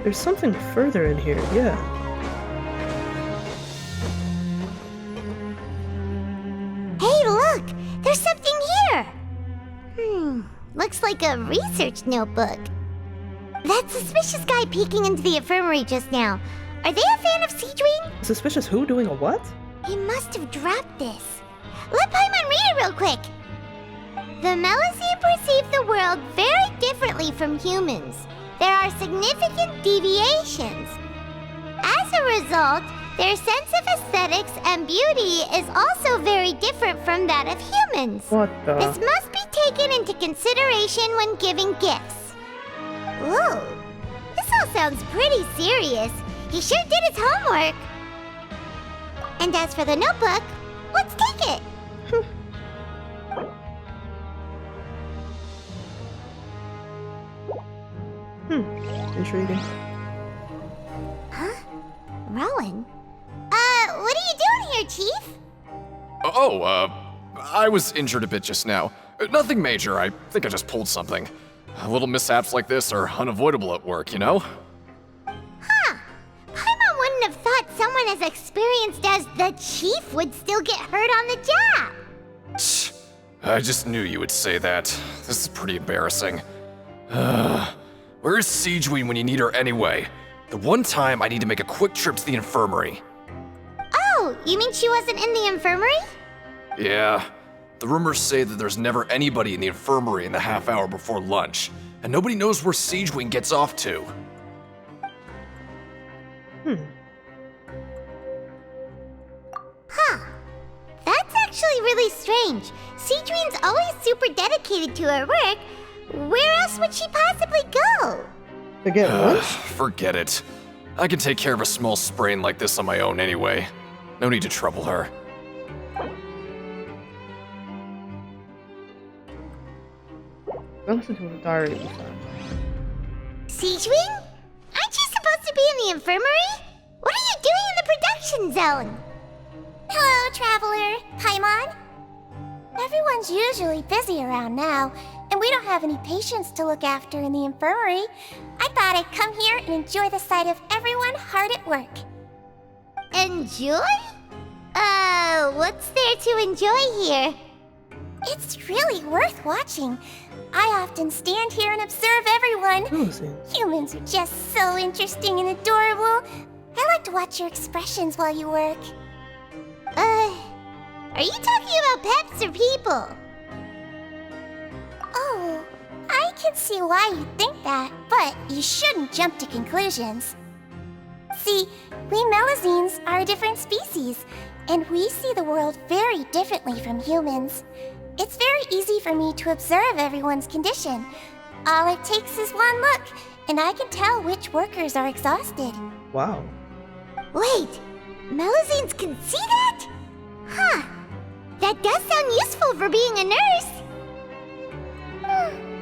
There's something further in here, yeah. Hey, look! There's something here! Looks like a research notebook. That suspicious guy peeking into the infirmary just now. Are they a fan of Siegewing? Suspicious who doing a what? He must have dropped this. Let Paimon read it real quick. The Melusine perceive the world very differently from humans. There are significant deviations. As a result, their sense of aesthetics and beauty is also very different from that of humans. What the? This must be taken into consideration when giving gifts. Ooh, this all sounds pretty serious. He sure did his homework. And as for the notebook, let's take it. Intriguing. Huh? Rowan? What are you doing here, Chief? I was injured a bit just now. Nothing major, I think I just pulled something. Little mishaps like this are unavoidable at work, you know? Huh. Paimon wouldn't have thought someone as experienced as the Chief would still get hurt on the job. I just knew you would say that. This is pretty embarrassing. Where's Siegewing when you need her anyway? The one time I need to make a quick trip to the infirmary. Oh, you mean she wasn't in the infirmary? Yeah. The rumors say that there's never anybody in the infirmary in the half hour before lunch, and nobody knows where Siegewing gets off to. Huh. That's actually really strange. Siegewing's always super dedicated to her work. Where else would she possibly go? To get lunch? Forget it. I can take care of a small sprain like this on my own anyway. No need to trouble her. I'll listen to a diary we found. Siegewing? Aren't you supposed to be in the infirmary? What are you doing in the production zone? Hello, Traveler. Paimon? Everyone's usually busy around now, and we don't have any patients to look after in the infirmary. I thought I'd come here and enjoy the sight of everyone hard at work. Enjoy? What's there to enjoy here? It's really worth watching. I often stand here and observe everyone. Humans are just so interesting and adorable. I like to watch your expressions while you work. Are you talking about pets or people? Oh, I can see why you think that, but you shouldn't jump to conclusions. See, we Melusines are a different species, and we see the world very differently from humans. It's very easy for me to observe everyone's condition. All it takes is one look, and I can tell which workers are exhausted. Wow. Wait, Melusines can see that? Huh. That does sound useful for being a nurse.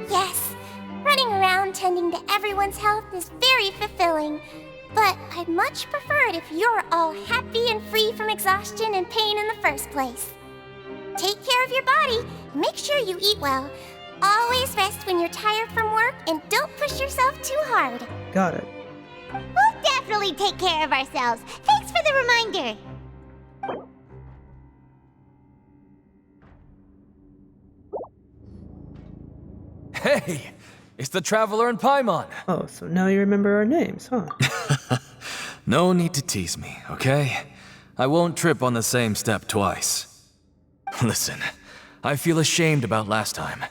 Yes, running around tending to everyone's health is very fulfilling. But I'd much prefer it if you're all happy and free from exhaustion and pain in the first place. Take care of your body, and make sure you eat well. Always rest when you're tired from work, and don't push yourself too hard. Got it. We'll definitely take care of ourselves. Thanks for the reminder. Hey, it's the Traveler and Paimon. Oh, so now you remember our names, huh? No need to tease me, okay? I won't trip on the same step twice. Listen, I feel ashamed about last time.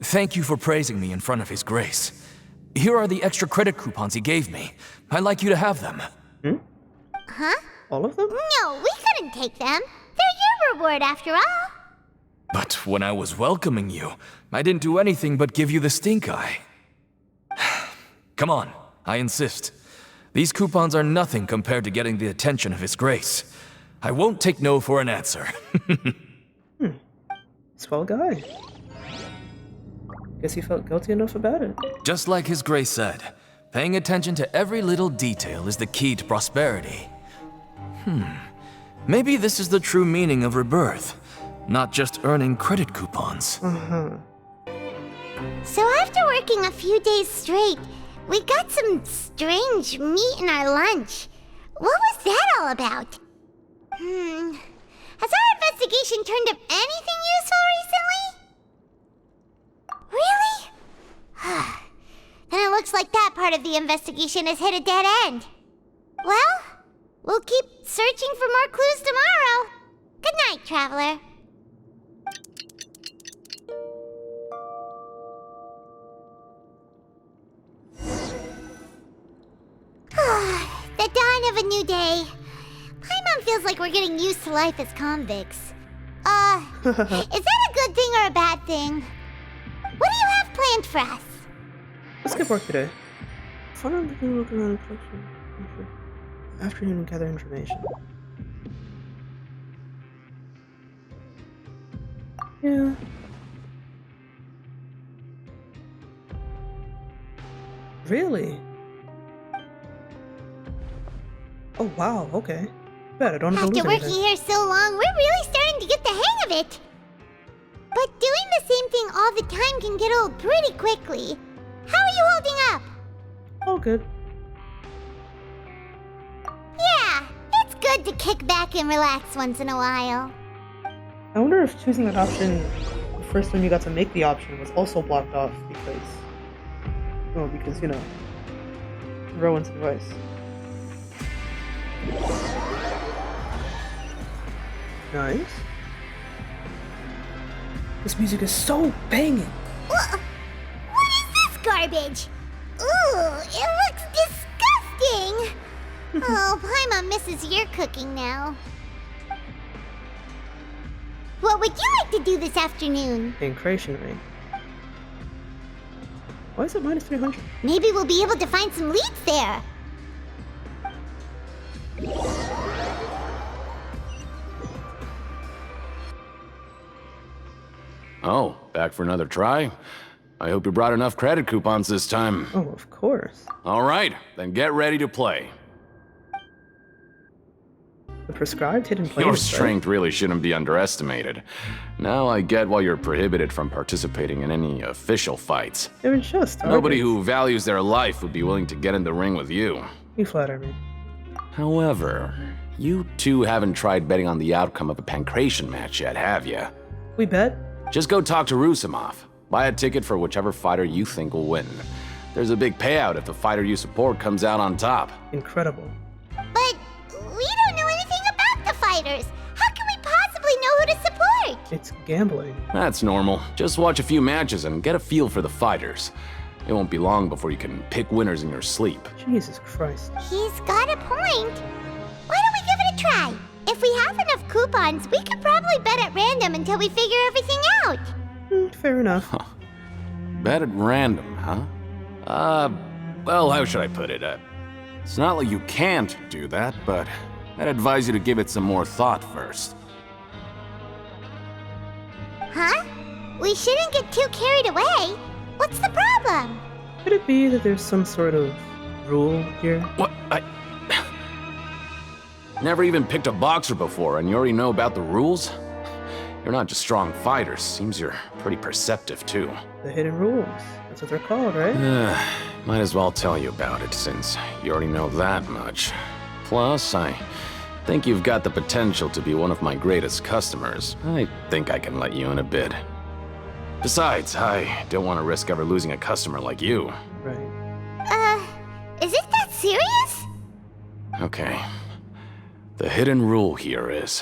Thank you for praising me in front of His Grace. Here are the extra credit coupons he gave me. I'd like you to have them. Huh? All of them? No, we couldn't take them. They're your reward after all. But when I was welcoming you, I didn't do anything but give you the stink eye. Come on, I insist. These coupons are nothing compared to getting the attention of His Grace. I won't take no for an answer. Swell guy. Guess he felt guilty enough about it. Just like His Grace said, paying attention to every little detail is the key to prosperity. Maybe this is the true meaning of rebirth, not just earning credit coupons. So after working a few days straight, we got some strange meat in our lunch. What was that all about? Has our investigation turned up anything useful recently? Really? Then it looks like that part of the investigation has hit a dead end. Well, We'll keep searching for more clues tomorrow. Good night, Traveler. The dawn of a new day. Paimon feels like we're getting used to life as convicts. Is that a good thing or a bad thing? What do you have planned for us? Let's get work today. Fun on taking a look around the collection. Afternoon and gather information. Yeah. Really? Oh wow, okay. Bet I don't have to After lose working anything. here so long, we're really starting to get the hang of it. But doing the same thing all the time can get old pretty quickly. How are you holding up? All good. Yeah, it's good to kick back and relax once in a while. I wonder if choosing that option the first time you got to make the option was also blocked off because... Well, because, you know, Rowan's advice. Nice. This music is so banging. What is this garbage? Ooh, it looks disgusting. Oh, Paimon misses your cooking now. What would you like to do this afternoon? Increationary. Why is it minus 300? Maybe we'll be able to find some leads there. Oh, back for another try? I hope you brought enough credit coupons this time. Oh, of course. All right, then get ready to play. The prescribed hidden planes, Your right? strength really shouldn't be underestimated. Now I get why you're prohibited from participating in any official fights. They're just Nobody targets. who values their life would be willing to get in the ring with you. You flatter me. However, you two haven't tried betting on the outcome of a pancration match yet, have you? We bet? Just go talk to Rusimov. Buy a ticket for whichever fighter you think will win. There's a big payout if the fighter you support comes out on top. Incredible. But we don't know anything about the fighters. How can we possibly know who to support? It's gambling. That's normal. Just watch a few matches and get a feel for the fighters. It won't be long before you can pick winners in your sleep. Jesus Christ. He's got a point. Why don't we give it a try? If we have enough coupons, we could probably bet at random until we figure everything out. Fair enough. Bet at random, huh? Well, how should I put it? It's not like you can't do that, but I'd advise you to give it some more thought first. Huh? We shouldn't get too carried away. What's the problem? Could it be that there's some sort of rule here? What? Never even picked a boxer before, and you already know about the rules? You're not just strong fighters. Seems you're pretty perceptive, too. The hidden rules. That's what they're called, right? Might as well tell you about it, since you already know that much. Plus, I think you've got the potential to be one of my greatest customers. I think I can let you in a bid. Besides, I don't want to risk ever losing a customer like you. Right. Is it that serious? Okay. The hidden rule here is,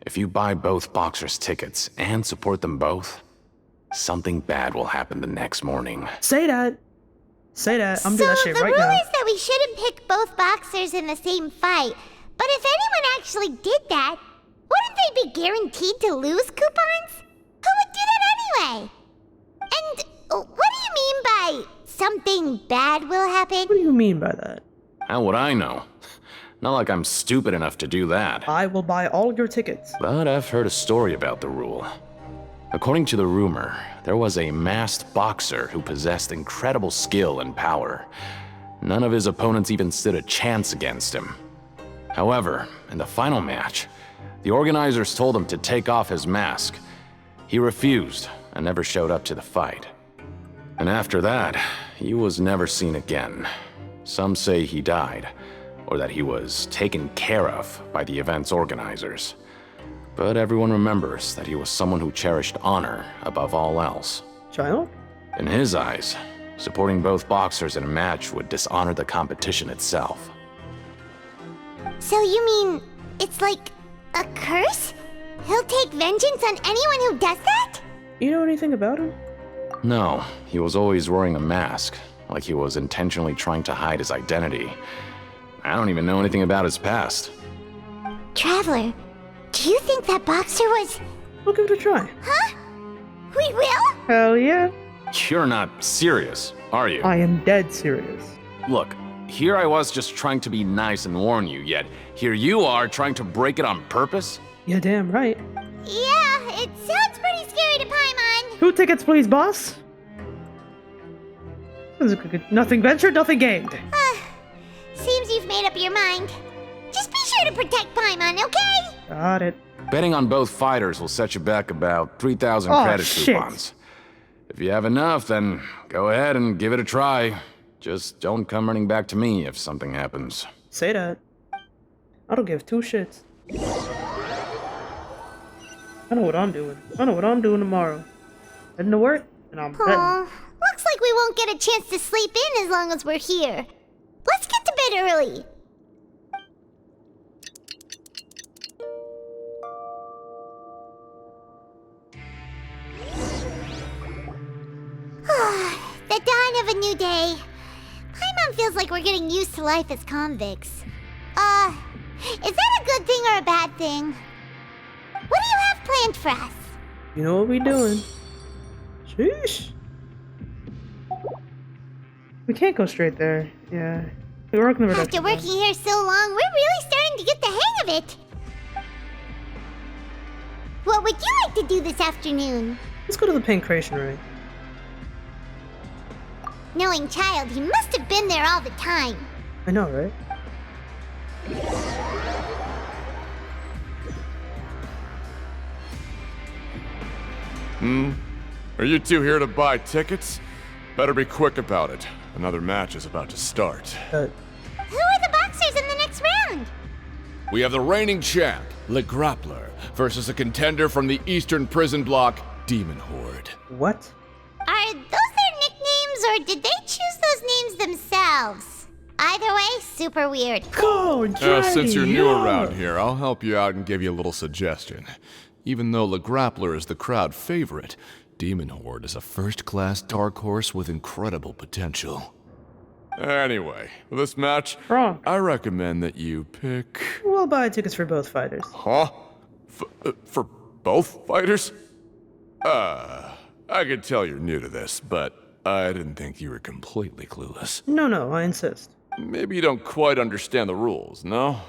if you buy both boxers' tickets and support them both, something bad will happen the next morning. Say that. Say that. I'm doing that shit right So the now. rule is that we shouldn't pick both boxers in the same fight. But if anyone actually did that, wouldn't they be guaranteed to lose coupons? Who would do that anyway? And what do you mean by something bad will happen? What do you mean by that? How would I know? Not like I'm stupid enough to do that. I will buy all your tickets. But I've heard a story about the rule. According to the rumor, there was a masked boxer who possessed incredible skill and power. None of his opponents even stood a chance against him. However, in the final match, the organizers told him to take off his mask. He refused and never showed up to the fight. And after that, he was never seen again. Some say he died, or that he was taken care of by the event's organizers. But everyone remembers that he was someone who cherished honor above all else. Child? In his eyes, supporting both boxers in a match would dishonor the competition itself. So you mean it's like a curse? He'll take vengeance on anyone who does that? You know anything about him? No, he was always wearing a mask, like he was intentionally trying to hide his identity. I don't even know anything about his past. Traveler, do you think that boxer was... We'll give it a try. Huh? We will? Hell yeah. You're not serious, are you? I am dead serious. Look, here I was just trying to be nice and warn you, yet here you are trying to break it on purpose? Yeah, damn right. Yeah, it sounds pretty scary to Paimon. 2 tickets, please, boss. Nothing ventured, nothing gained. Seems you've made up your mind. Just be sure to protect Paimon, okay? Got it. Betting on both fighters will set you back about 3,000 credit coupons. If you have enough, then go ahead and give it a try. Just don't come running back to me if something happens. Say that. I don't give 2 shits. I know what I'm doing. I know what I'm doing tomorrow. Heading to work, and I'm betting. Looks like we won't get a chance to sleep in as long as we're here. Let's get to bed early. The dawn of a new day. Paimon feels like we're getting used to life as convicts. Is that a good thing or a bad thing? What do you have planned for us? You know what we doing. Sheesh. We can't go straight there. Yeah. We're working the reduction. After working here so long, we're really starting to get the hang of it. What would you like to do this afternoon? Let's go to the pancreation ring. Knowing Child, he must have been there all the time. I know, right? Are you two here to buy tickets? Better be quick about it. Another match is about to start. Who are the boxers in the next round? We have the reigning champ, Le Grappler, versus a contender from the Eastern Prison Block, Demon Horde. What? Are those their nicknames, or did they choose those names themselves? Either way, super weird. Go, Since you're new around here, I'll help you out and give you a little suggestion. Even though Le Grappler is the crowd favorite, Demon Horde is a first-class dark horse with incredible potential. Anyway, for this match, I recommend that you pick... We'll buy tickets for both fighters. Huh? For both fighters? I could tell you're new to this, but I didn't think you were completely clueless. No, I insist. Maybe you don't quite understand the rules, no?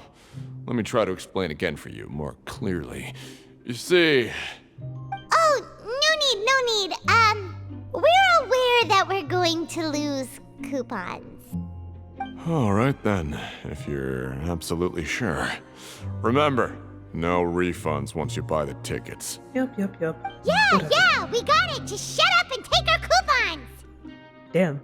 Let me try to explain again for you more clearly. You see... Oh, no need. We're aware that we're going to lose coupons. Alright then, if you're absolutely sure. Remember, no refunds once you buy the tickets. Yep. Yeah, we got it! Just shut up and take our coupons! Damn.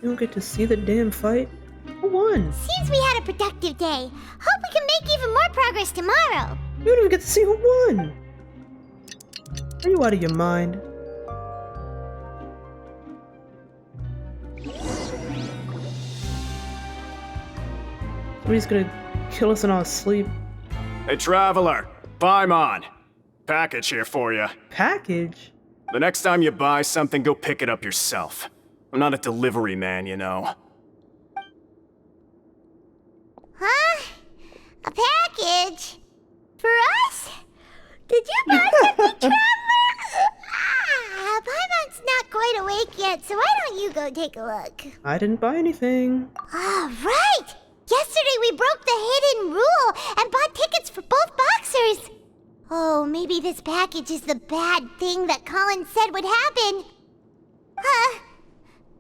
You don't get to see the damn fight? Who won? Seems we had a productive day. Hope we can make even more progress tomorrow. You don't even get to see who won! Are you out of your mind? Somebody's gonna kill us in our sleep. Hey, Traveler, Paimon. Package here for you. Package? The next time you buy something, go pick it up yourself. I'm not a delivery man, you know. Huh? A package? For us? Did you buy something, Traveler? Paimon's not quite awake yet, so why don't you go take a look? I didn't buy anything. Right! Yesterday we broke the hidden rule and bought tickets for both boxers. Oh, maybe this package is the bad thing that Colin said would happen.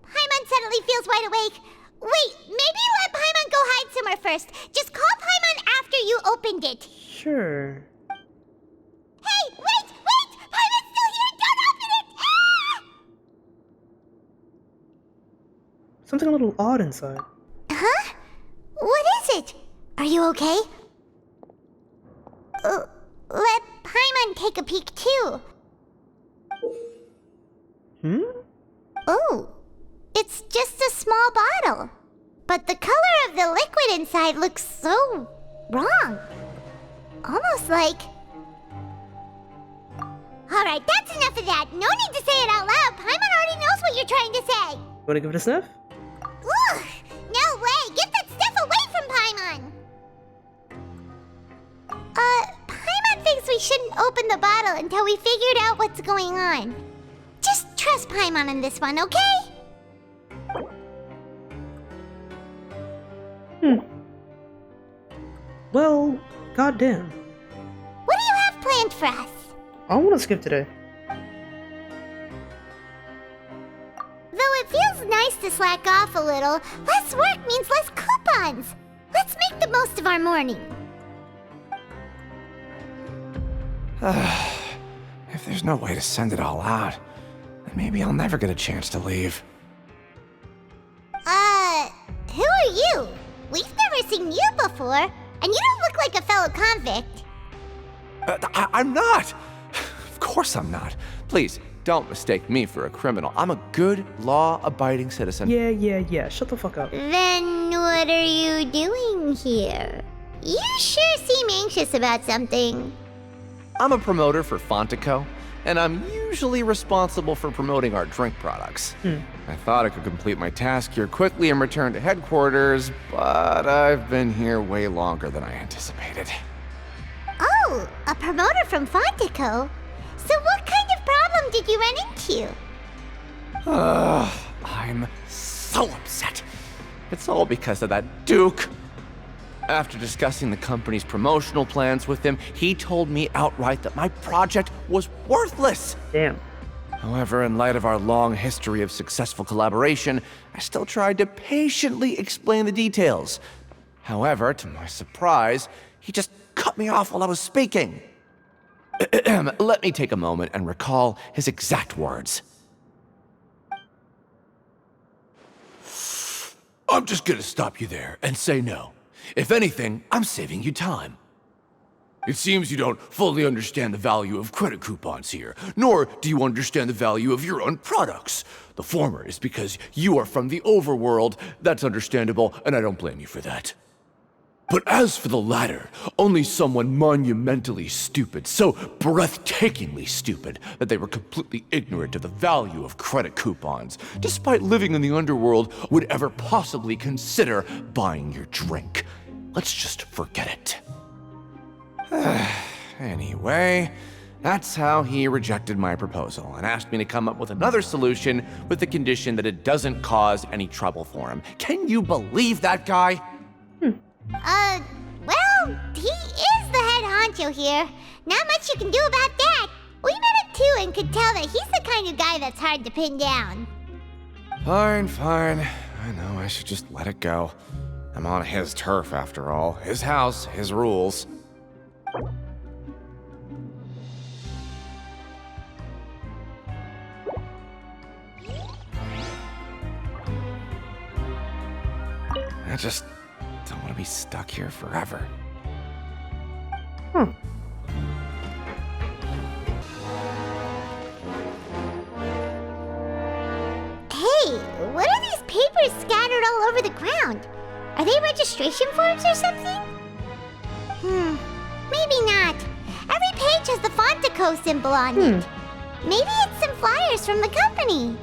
Paimon suddenly feels wide awake. Wait, maybe let Paimon go hide somewhere first. Just call Paimon after you opened it. Sure. Hey, wait! Paimon's still here! Don't open it! Ah! Something a little odd inside. Huh? What is it? Are you okay? Let Paimon take a peek too. Hmm? Oh, It's just a small bottle. But the color of the liquid inside looks so wrong. Almost like... Alright, that's enough of that. No need to say it out loud. Paimon already knows what you're trying to say. Wanna give it a sniff? Ugh! No way! Get that stuff away from Paimon! Paimon thinks we shouldn't open the bottle until we figured out what's going on. Just trust Paimon on this one, okay? Well, goddamn. What do you have planned for us? I wanna skip today. Though it feels nice to slack off a little, less work means less coupons. Let's make the most of our morning. If there's no way to send it all out, then maybe I'll never get a chance to leave. Who are you? We've never seen you before, and you don't look like a fellow convict. I'm not! Of course I'm not. Please, don't mistake me for a criminal. I'm a good, law-abiding citizen. Yeah. Shut the fuck up. Then what are you doing here? You sure seem anxious about something. I'm a promoter for Fontaine, and I'm usually responsible for promoting our drink products. I thought I could complete my task here quickly and return to headquarters, but I've been here way longer than I anticipated. Oh, a promoter from Fontaine? So what kind of problem did you run into? I'm so upset. It's all because of that Duke. After discussing the company's promotional plans with him, he told me outright that my project was worthless. Damn. However, in light of our long history of successful collaboration, I still tried to patiently explain the details. However, to my surprise, he just cut me off while I was speaking. Let me take a moment and recall his exact words. I'm just gonna stop you there and say no. If anything, I'm saving you time. It seems you don't fully understand the value of credit coupons here, nor do you understand the value of your own products. The former is because you are from the overworld. That's understandable, and I don't blame you for that. But as for the latter, only someone monumentally stupid, so breathtakingly stupid that they were completely ignorant of the value of credit coupons, despite living in the underworld, would ever possibly consider buying your drink. Let's just forget it. Anyway, that's how he rejected my proposal and asked me to come up with another solution with the condition that it doesn't cause any trouble for him. Can you believe that guy? Well, he is the head honcho here. Not much you can do about that. We met him too and could tell that he's the kind of guy that's hard to pin down. Fine. I know I should just let it go. I'm on his turf after all. His house, his rules. I just don't want to be stuck here forever. Hey, what are these papers scattered all over the ground? Are they registration forms or something? Maybe not. Every page has the Fontaine symbol on it. Maybe it's some flyers from the company.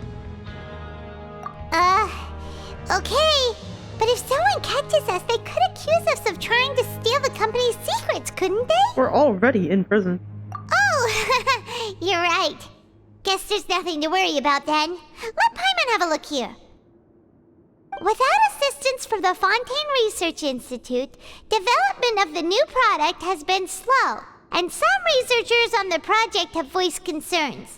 Okay. But if someone catches us, they could accuse us of trying to steal the company's secrets, couldn't they? We're already in prison. Oh, you're right. Guess there's nothing to worry about then. Let Paimon have a look here. Without assistance from the Fontaine Research Institute, development of the new product has been slow, and some researchers on the project have voiced concerns.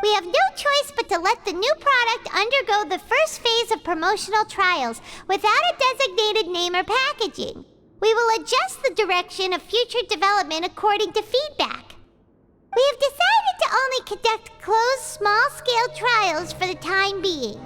We have no choice but to let the new product undergo the first phase of promotional trials without a designated name or packaging. We will adjust the direction of future development according to feedback. We have decided to only conduct closed, small-scale trials for the time being.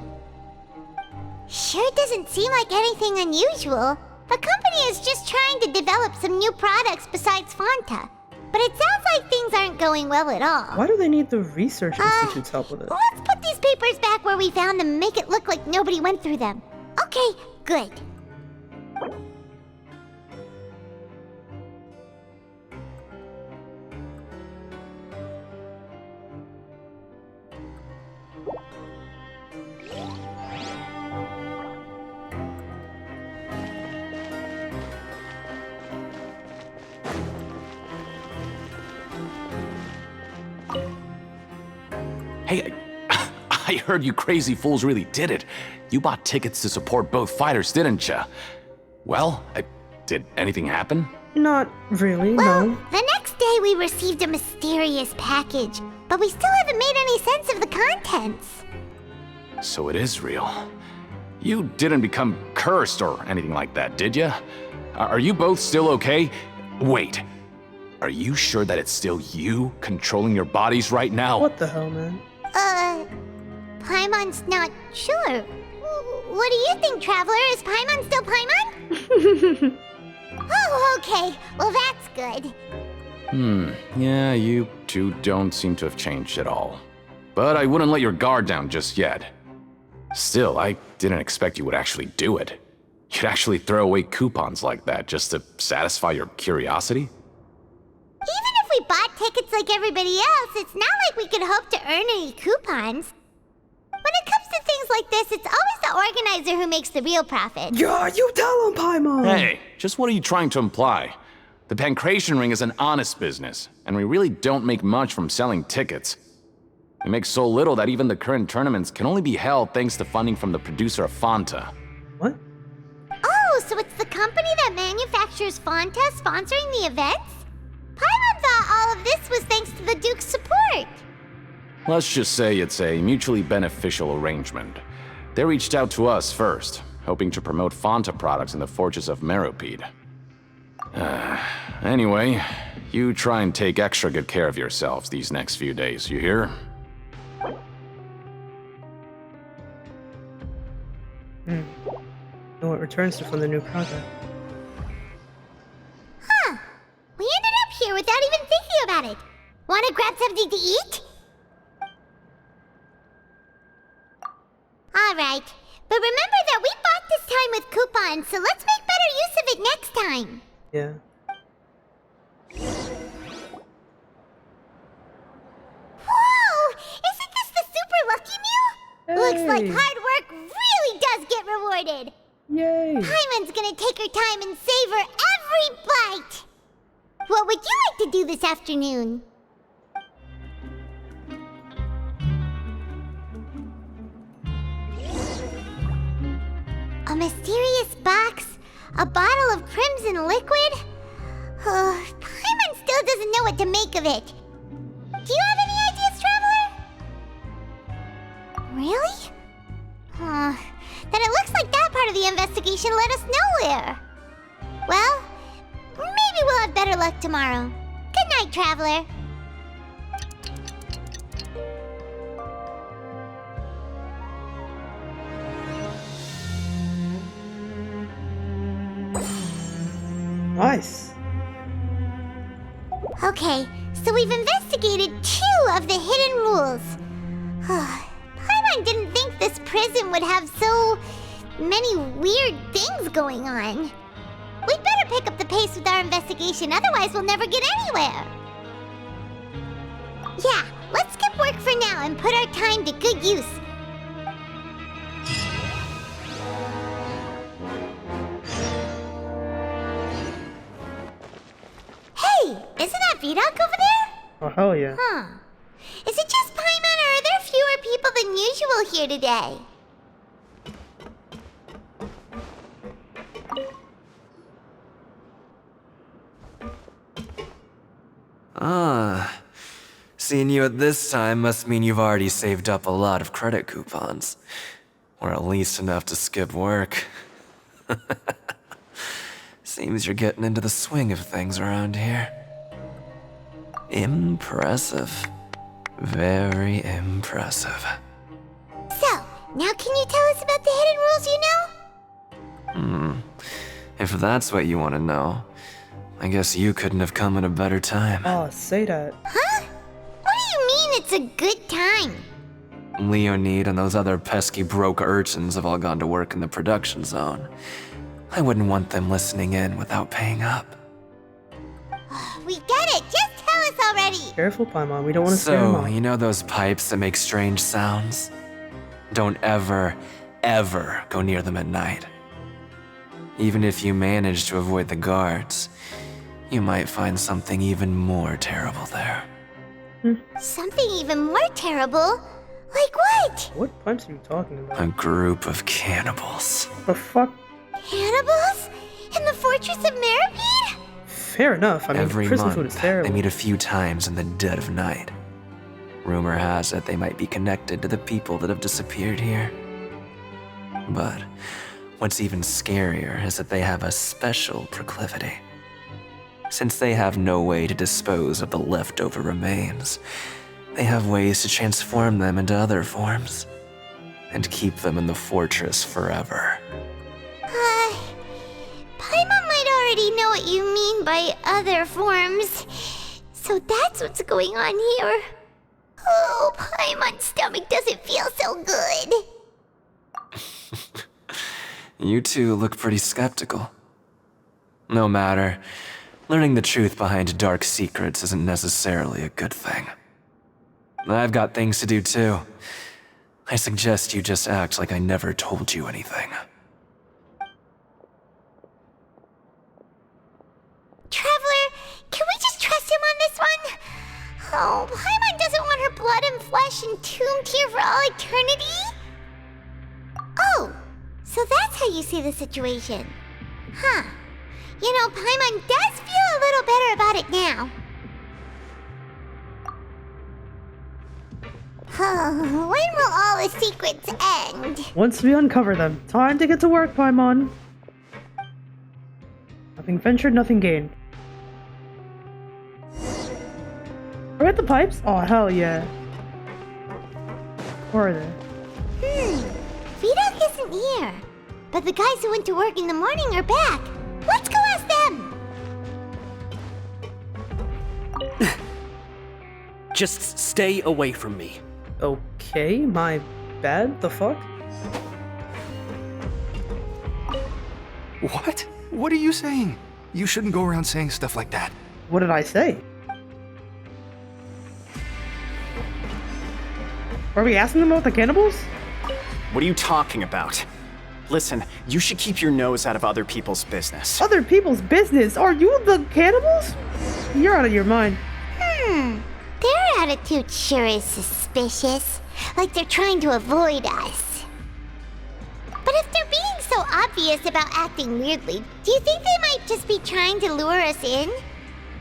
Sure doesn't seem like anything unusual. The company is just trying to develop some new products besides Fanta. But it sounds like things aren't going well at all. Why do they need the research institute's help with it? Let's put put these papers back where we found them and make it look like nobody went through them. Okay, good. Hey, I heard you crazy fools really did it. You bought tickets to support both fighters, didn't ya? Well, did anything happen? Not really, no. The next day we received a mysterious package, but we still haven't made any sense of the contents. So it is real. You didn't become cursed or anything like that, did ya? Are you both still okay? Wait, are you sure that it's still you controlling your bodies right now? What the hell, man? Paimon's not sure. What do you think, Traveler? Is Paimon still Paimon? Oh, okay. Well, that's good. Yeah, you two don't seem to have changed at all. But I wouldn't let your guard down just yet. Still, I didn't expect you would actually do it. You'd actually throw away coupons like that just to satisfy your curiosity? Even if we bought tickets like everybody else, it's not like we could hope to earn any coupons. When it comes to things like this, it's always the organizer who makes the real profit. Yeah, you tell him, Paimon! Hey, just what are you trying to imply? The Pancration Ring is an honest business, and we really don't make much from selling tickets. We make so little that even the current tournaments can only be held thanks to funding from the producer of Fanta. What? Oh, so it's the company that manufactures Fanta sponsoring the events? Paimon thought all of this was thanks to the Duke's support. Let's just say it's a mutually beneficial arrangement. They reached out to us first, hoping to promote Fanta products in the Fortress of Meropide. Anyway, you try and take extra good care of yourselves these next few days, you hear? And what returns to from the new project? Huh. We ended up here without even thinking about it. Wanna grab something to eat? Alright, but remember that we bought this time with coupons, so let's make better use of it next time. Yeah. Whoa! Isn't this the super lucky meal? Hey. Looks like hard work really does get rewarded. Yay! Paimon's gonna take her time and savor every bite. What would you like to do this afternoon? A mysterious box? A bottle of crimson liquid? Paimon still doesn't know what to make of it. Do you have any ideas, Traveler? Really? Then it looks like that part of the investigation led us nowhere. Well, maybe we'll have better luck tomorrow. Good night, Traveler. Nice. Okay, so we've investigated 2 of the hidden rules. Paimon didn't think this prison would have so many weird things going on. We'd better pick up the pace with our investigation, otherwise we'll never get anywhere. Yeah, let's skip work for now and put our time to good use. Hey, isn't that Vidoc over there? Oh, hell yeah. Huh. Is it just Paimon, or are there fewer people than usual here today? Seeing you at this time must mean you've already saved up a lot of credit coupons. Or at least enough to skip work. Seems you're getting into the swing of things around here. Impressive. Very impressive. So, now can you tell us about the hidden rules you know? If that's what you want to know, I guess you couldn't have come at a better time. Oh, say that. Huh? What do you mean it's a good time? Leonid and those other pesky broke urchins have all gone to work in the production zone. I wouldn't want them listening in without paying up. We get it! Just tell us already! Careful, Paimon. We don't want to scare him So, off. you know those pipes that make strange sounds? Don't ever, ever go near them at night. Even if you manage to avoid the guards, you might find something even more terrible there. Something even more terrible? Like what? What pipes are you talking about? A group of cannibals. The fuck? Cannibals? In the Fortress of Meripede? Fair enough. I mean, Every prison month, food is they terrible. meet a few times in the dead of night. Rumor has it they might be connected to the people that have disappeared here. But what's even scarier is that they have a special proclivity. Since they have no way to dispose of the leftover remains, they have ways to transform them into other forms and keep them in the fortress forever. Paimon might already know what you mean by other forms. So that's what's going on here. Oh, Paimon's stomach doesn't feel so good. You two look pretty skeptical. No matter, learning the truth behind dark secrets isn't necessarily a good thing. I've got things to do too. I suggest you just act like I never told you anything. Traveler, can we just trust him on this one? Oh, Paimon doesn't want her blood and flesh entombed here for all eternity? Oh, so that's how you see the situation. Huh. You know, Paimon does feel a little better about it now. When will all the secrets end? Once we uncover them. Time to get to work, Paimon. Nothing ventured, nothing gained. Are we at the pipes? Oh, hell yeah. Where are they? Vidok isn't here. But the guys who went to work in the morning are back. Let's go ask them! Just stay away from me. Okay, my bad. The fuck? What? What are you saying? You shouldn't go around saying stuff like that. What did I say? Are we asking them about the cannibals? What are you talking about? Listen, you should keep your nose out of other people's business. Other people's business? Are you the cannibals? You're out of your mind. Their attitude sure is suspicious. Like they're trying to avoid us. But if they're being so obvious about acting weirdly, do you think they might just be trying to lure us in?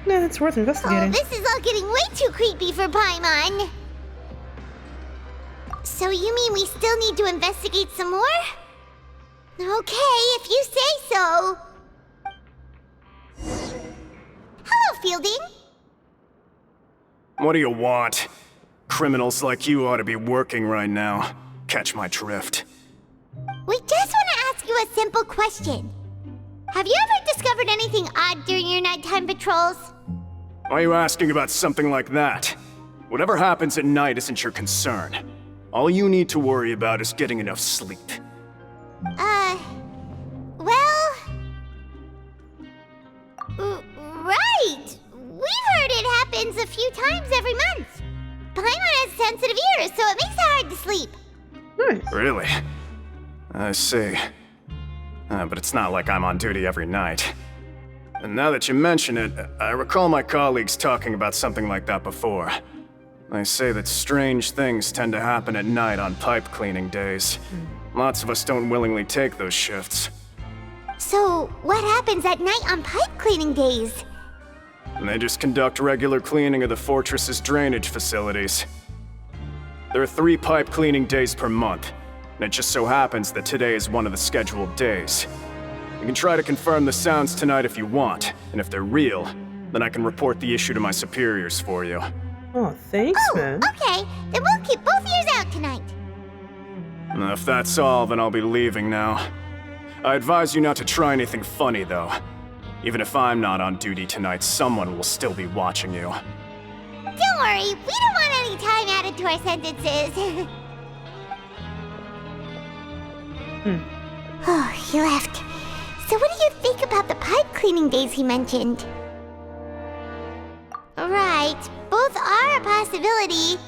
Nah, it's worth investigating. Oh, this is all getting way too creepy for Paimon. So you mean we still need to investigate some more? Okay, if you say so. Hello, Fielding. What do you want? Criminals like you ought to be working right now. Catch my drift. We just want to ask you a simple question. Have you ever discovered anything odd during your nighttime patrols? Why are you asking about something like that? Whatever happens at night isn't your concern. All you need to worry about is getting enough sleep. Well... right! We've heard it happens a few times every month. Paimon has sensitive ears, so it makes it hard to sleep. Really? I see. But it's not like I'm on duty every night. And now that you mention it, I recall my colleagues talking about something like that before. They say that strange things tend to happen at night on pipe cleaning days. Lots of us don't willingly take those shifts. So, what happens at night on pipe cleaning days? And they just conduct regular cleaning of the fortress's drainage facilities. There are 3 pipe cleaning days per month, and it just so happens that today is one of the scheduled days. You can try to confirm the sounds tonight if you want, and if they're real, then I can report the issue to my superiors for you. Oh, thanks, man. Okay, then we'll keep both ears out tonight. If that's all, then I'll be leaving now. I advise you not to try anything funny, though. Even if I'm not on duty tonight, someone will still be watching you. Don't worry, we don't want any time added to our sentences. Oh, he left. So what do you think about the pipe cleaning days he mentioned? Right, both are a possibility.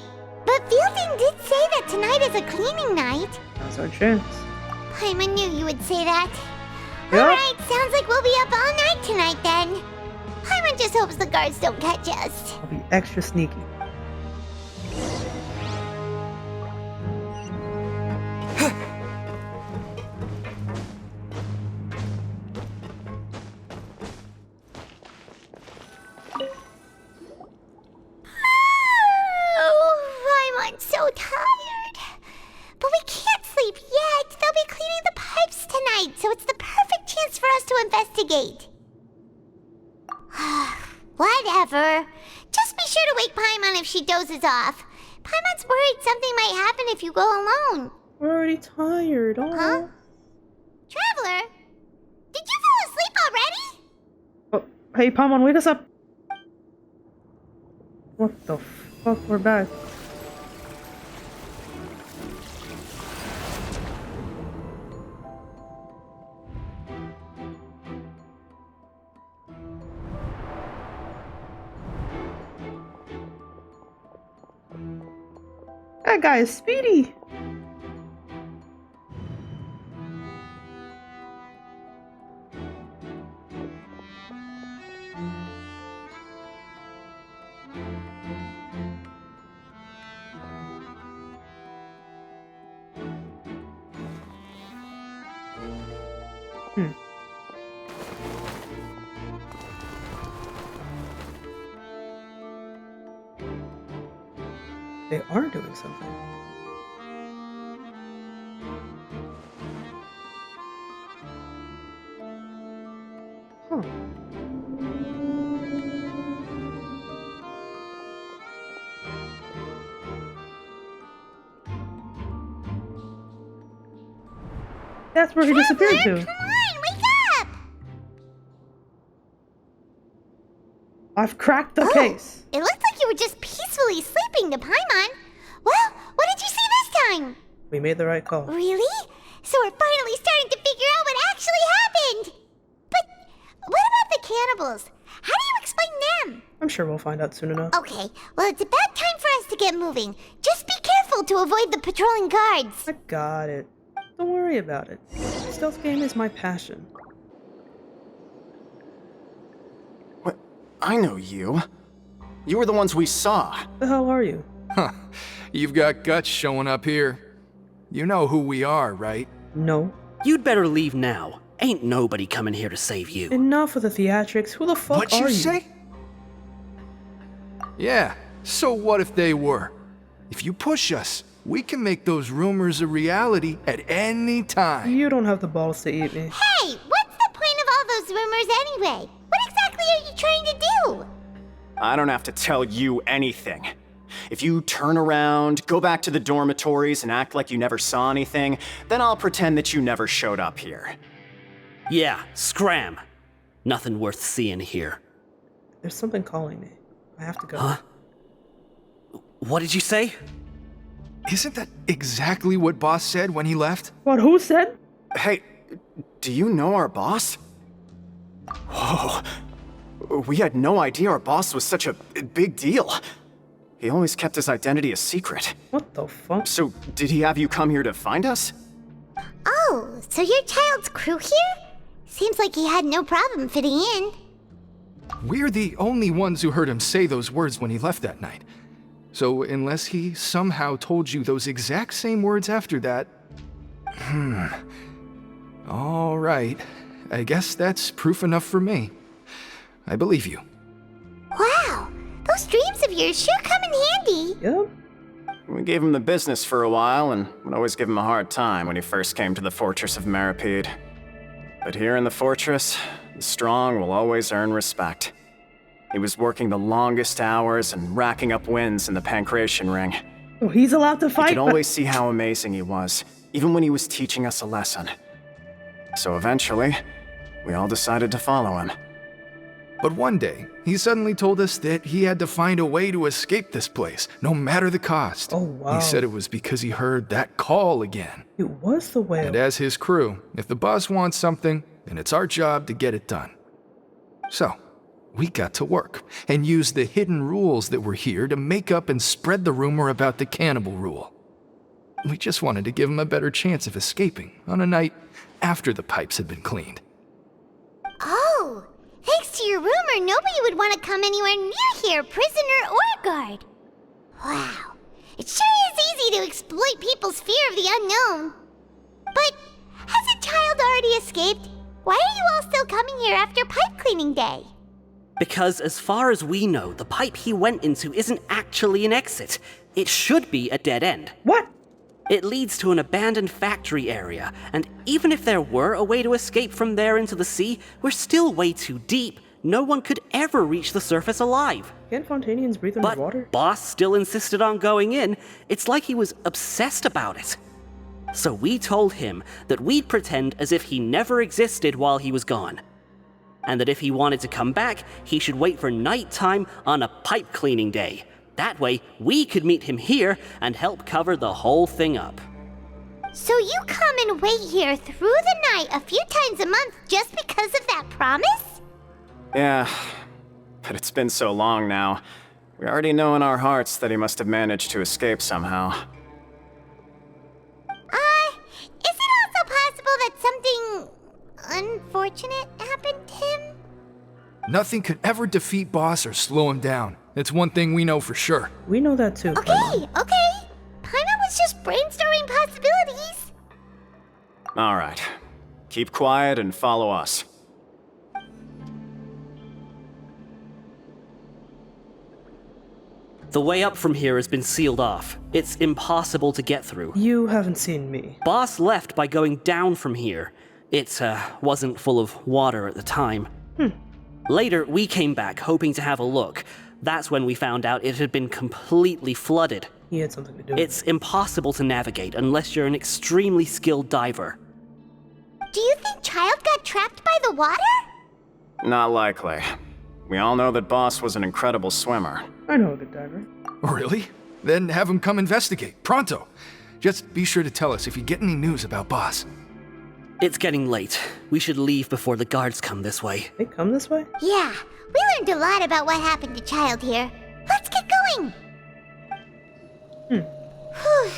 But Fielding did say that tonight is a cleaning night. That's our chance. Paimon knew you would say that. Yep. Alright, sounds like we'll be up all night tonight then. Paimon just hopes the guards don't catch us. I'll be extra sneaky. I'm so tired. But we can't sleep yet. They'll be cleaning the pipes tonight, so it's the perfect chance for us to investigate. Whatever. Just be sure to wake Paimon if she dozes off. Paimon's worried something might happen if you go alone. We're already tired. Oh. Huh? Traveler? Did you fall asleep already? Oh, hey, Paimon, wake us up. What the fuck? We're back. That guy is speedy. They are doing something. Huh. That's where he disappeared to. Come on, wake up! I've cracked the case. It looked like you were just peacefully sleeping to Paimon. Well, what did you see this time? We made the right call. Really? So we're finally starting to figure out what actually happened. But what about the cannibals? How do you explain them? I'm sure we'll find out soon enough. Okay, well, it's about time for us to get moving. Just be careful to avoid the patrolling guards. I got it. Don't worry about it. Stealth game is my passion. What? I know you. You were the ones we saw. The hell are you? Huh. You've got guts showing up here. You know who we are, right? No. You'd better leave now. Ain't nobody coming here to save you. Enough of the theatrics. Who the fuck What'd are you say? Yeah, so what if they were? If you push us, we can make those rumors a reality at any time. You don't have the balls to eat me. Hey, what's the point of all those rumors anyway? What exactly are you trying to do? I don't have to tell you anything. If you turn around, go back to the dormitories and act like you never saw anything, then I'll pretend that you never showed up here. Yeah, scram. Nothing worth seeing here. There's something calling me. I have to go. Huh? What did you say? Isn't that exactly what Boss said when he left? What, who said? Hey, do you know our boss? Whoa. We had no idea our boss was such a big deal. He always kept his identity a secret. What the fuck? So, did he have you come here to find us? Oh, so you're Child's crew here? Seems like he had no problem fitting in. We're the only ones who heard him say those words when he left that night. So, unless he somehow told you those exact same words after that... All right. I guess that's proof enough for me. I believe you. Wow, those dreams of yours sure come in handy. Yep. We gave him the business for a while and would always give him a hard time when he first came to the fortress of Maripede. But here in the fortress, the strong will always earn respect. He was working the longest hours and racking up wins in the Pancration Ring. Oh, he's allowed to fight? You could always see how amazing he was, even when he was teaching us a lesson. So eventually, we all decided to follow him. But one day, he suddenly told us that he had to find a way to escape this place, no matter the cost. Oh, wow. He said it was because he heard that call again. It was the whale. And as his crew, if the boss wants something, then it's our job to get it done. So, we got to work and used the hidden rules that were here to make up and spread the rumor about the cannibal rule. We just wanted to give him a better chance of escaping on a night after the pipes had been cleaned. Oh, thanks to your rumor, nobody would want to come anywhere near here, prisoner or guard. Wow, it sure is easy to exploit people's fear of the unknown. But has a child already escaped? Why are you all still coming here after pipe cleaning day? Because as far as we know, the pipe he went into isn't actually an exit. It should be a dead end. What? It leads to an abandoned factory area, and even if there were a way to escape from there into the sea, we're still way too deep. No one could ever reach the surface alive. Can't Fontainians breathe But underwater? Boss still insisted on going in. It's like he was obsessed about it. So we told him that we'd pretend as if he never existed while he was gone. And that if he wanted to come back, he should wait for nighttime on a pipe cleaning day. That way, we could meet him here and help cover the whole thing up. So you come and wait here through the night a few times a month just because of that promise? Yeah, but it's been so long now. We already know in our hearts that he must have managed to escape somehow. Is it also possible that something unfortunate happened to him? Nothing could ever defeat Boss or slow him down. It's one thing we know for sure. We know that too. Okay. Paimon was just brainstorming possibilities. All right. Keep quiet and follow us. The way up from here has been sealed off. It's impossible to get through. You haven't seen me. Boss left by going down from here. It wasn't full of water at the time. Later, we came back hoping to have a look. That's when we found out it had been completely flooded. He had something to do with it. It's impossible to navigate unless you're an extremely skilled diver. Do you think Child got trapped by the water? Not likely. We all know that Boss was an incredible swimmer. I know a good diver. Really? Then have him come investigate, pronto. Just be sure to tell us if you get any news about Boss. It's getting late. We should leave before the guards come this way. They come this way? Yeah, we learned a lot about what happened to Child here. Let's get going! Whew.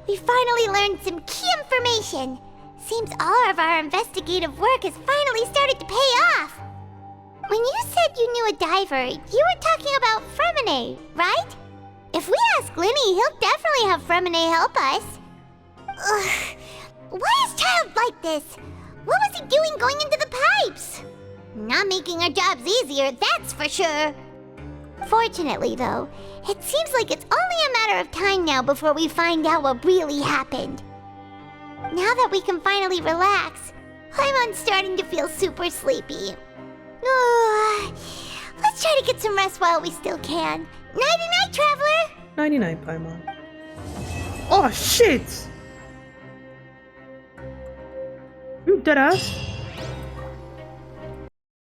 We finally learned some key information. Seems all of our investigative work has finally started to pay off. When you said you knew a diver, you were talking about Fremine, right? If we ask Linny, he'll definitely have Fremine help us. Ugh. Why is Child like this? What was he doing going into the pipes? Not making our jobs easier, that's for sure. Fortunately, though, it seems like it's only a matter of time now before we find out what really happened. Now that we can finally relax, I'm starting to feel super sleepy. Let's try to get some rest while we still can. Nighty-night, Traveler! 99, Paimon. Oh, shit! You deadass?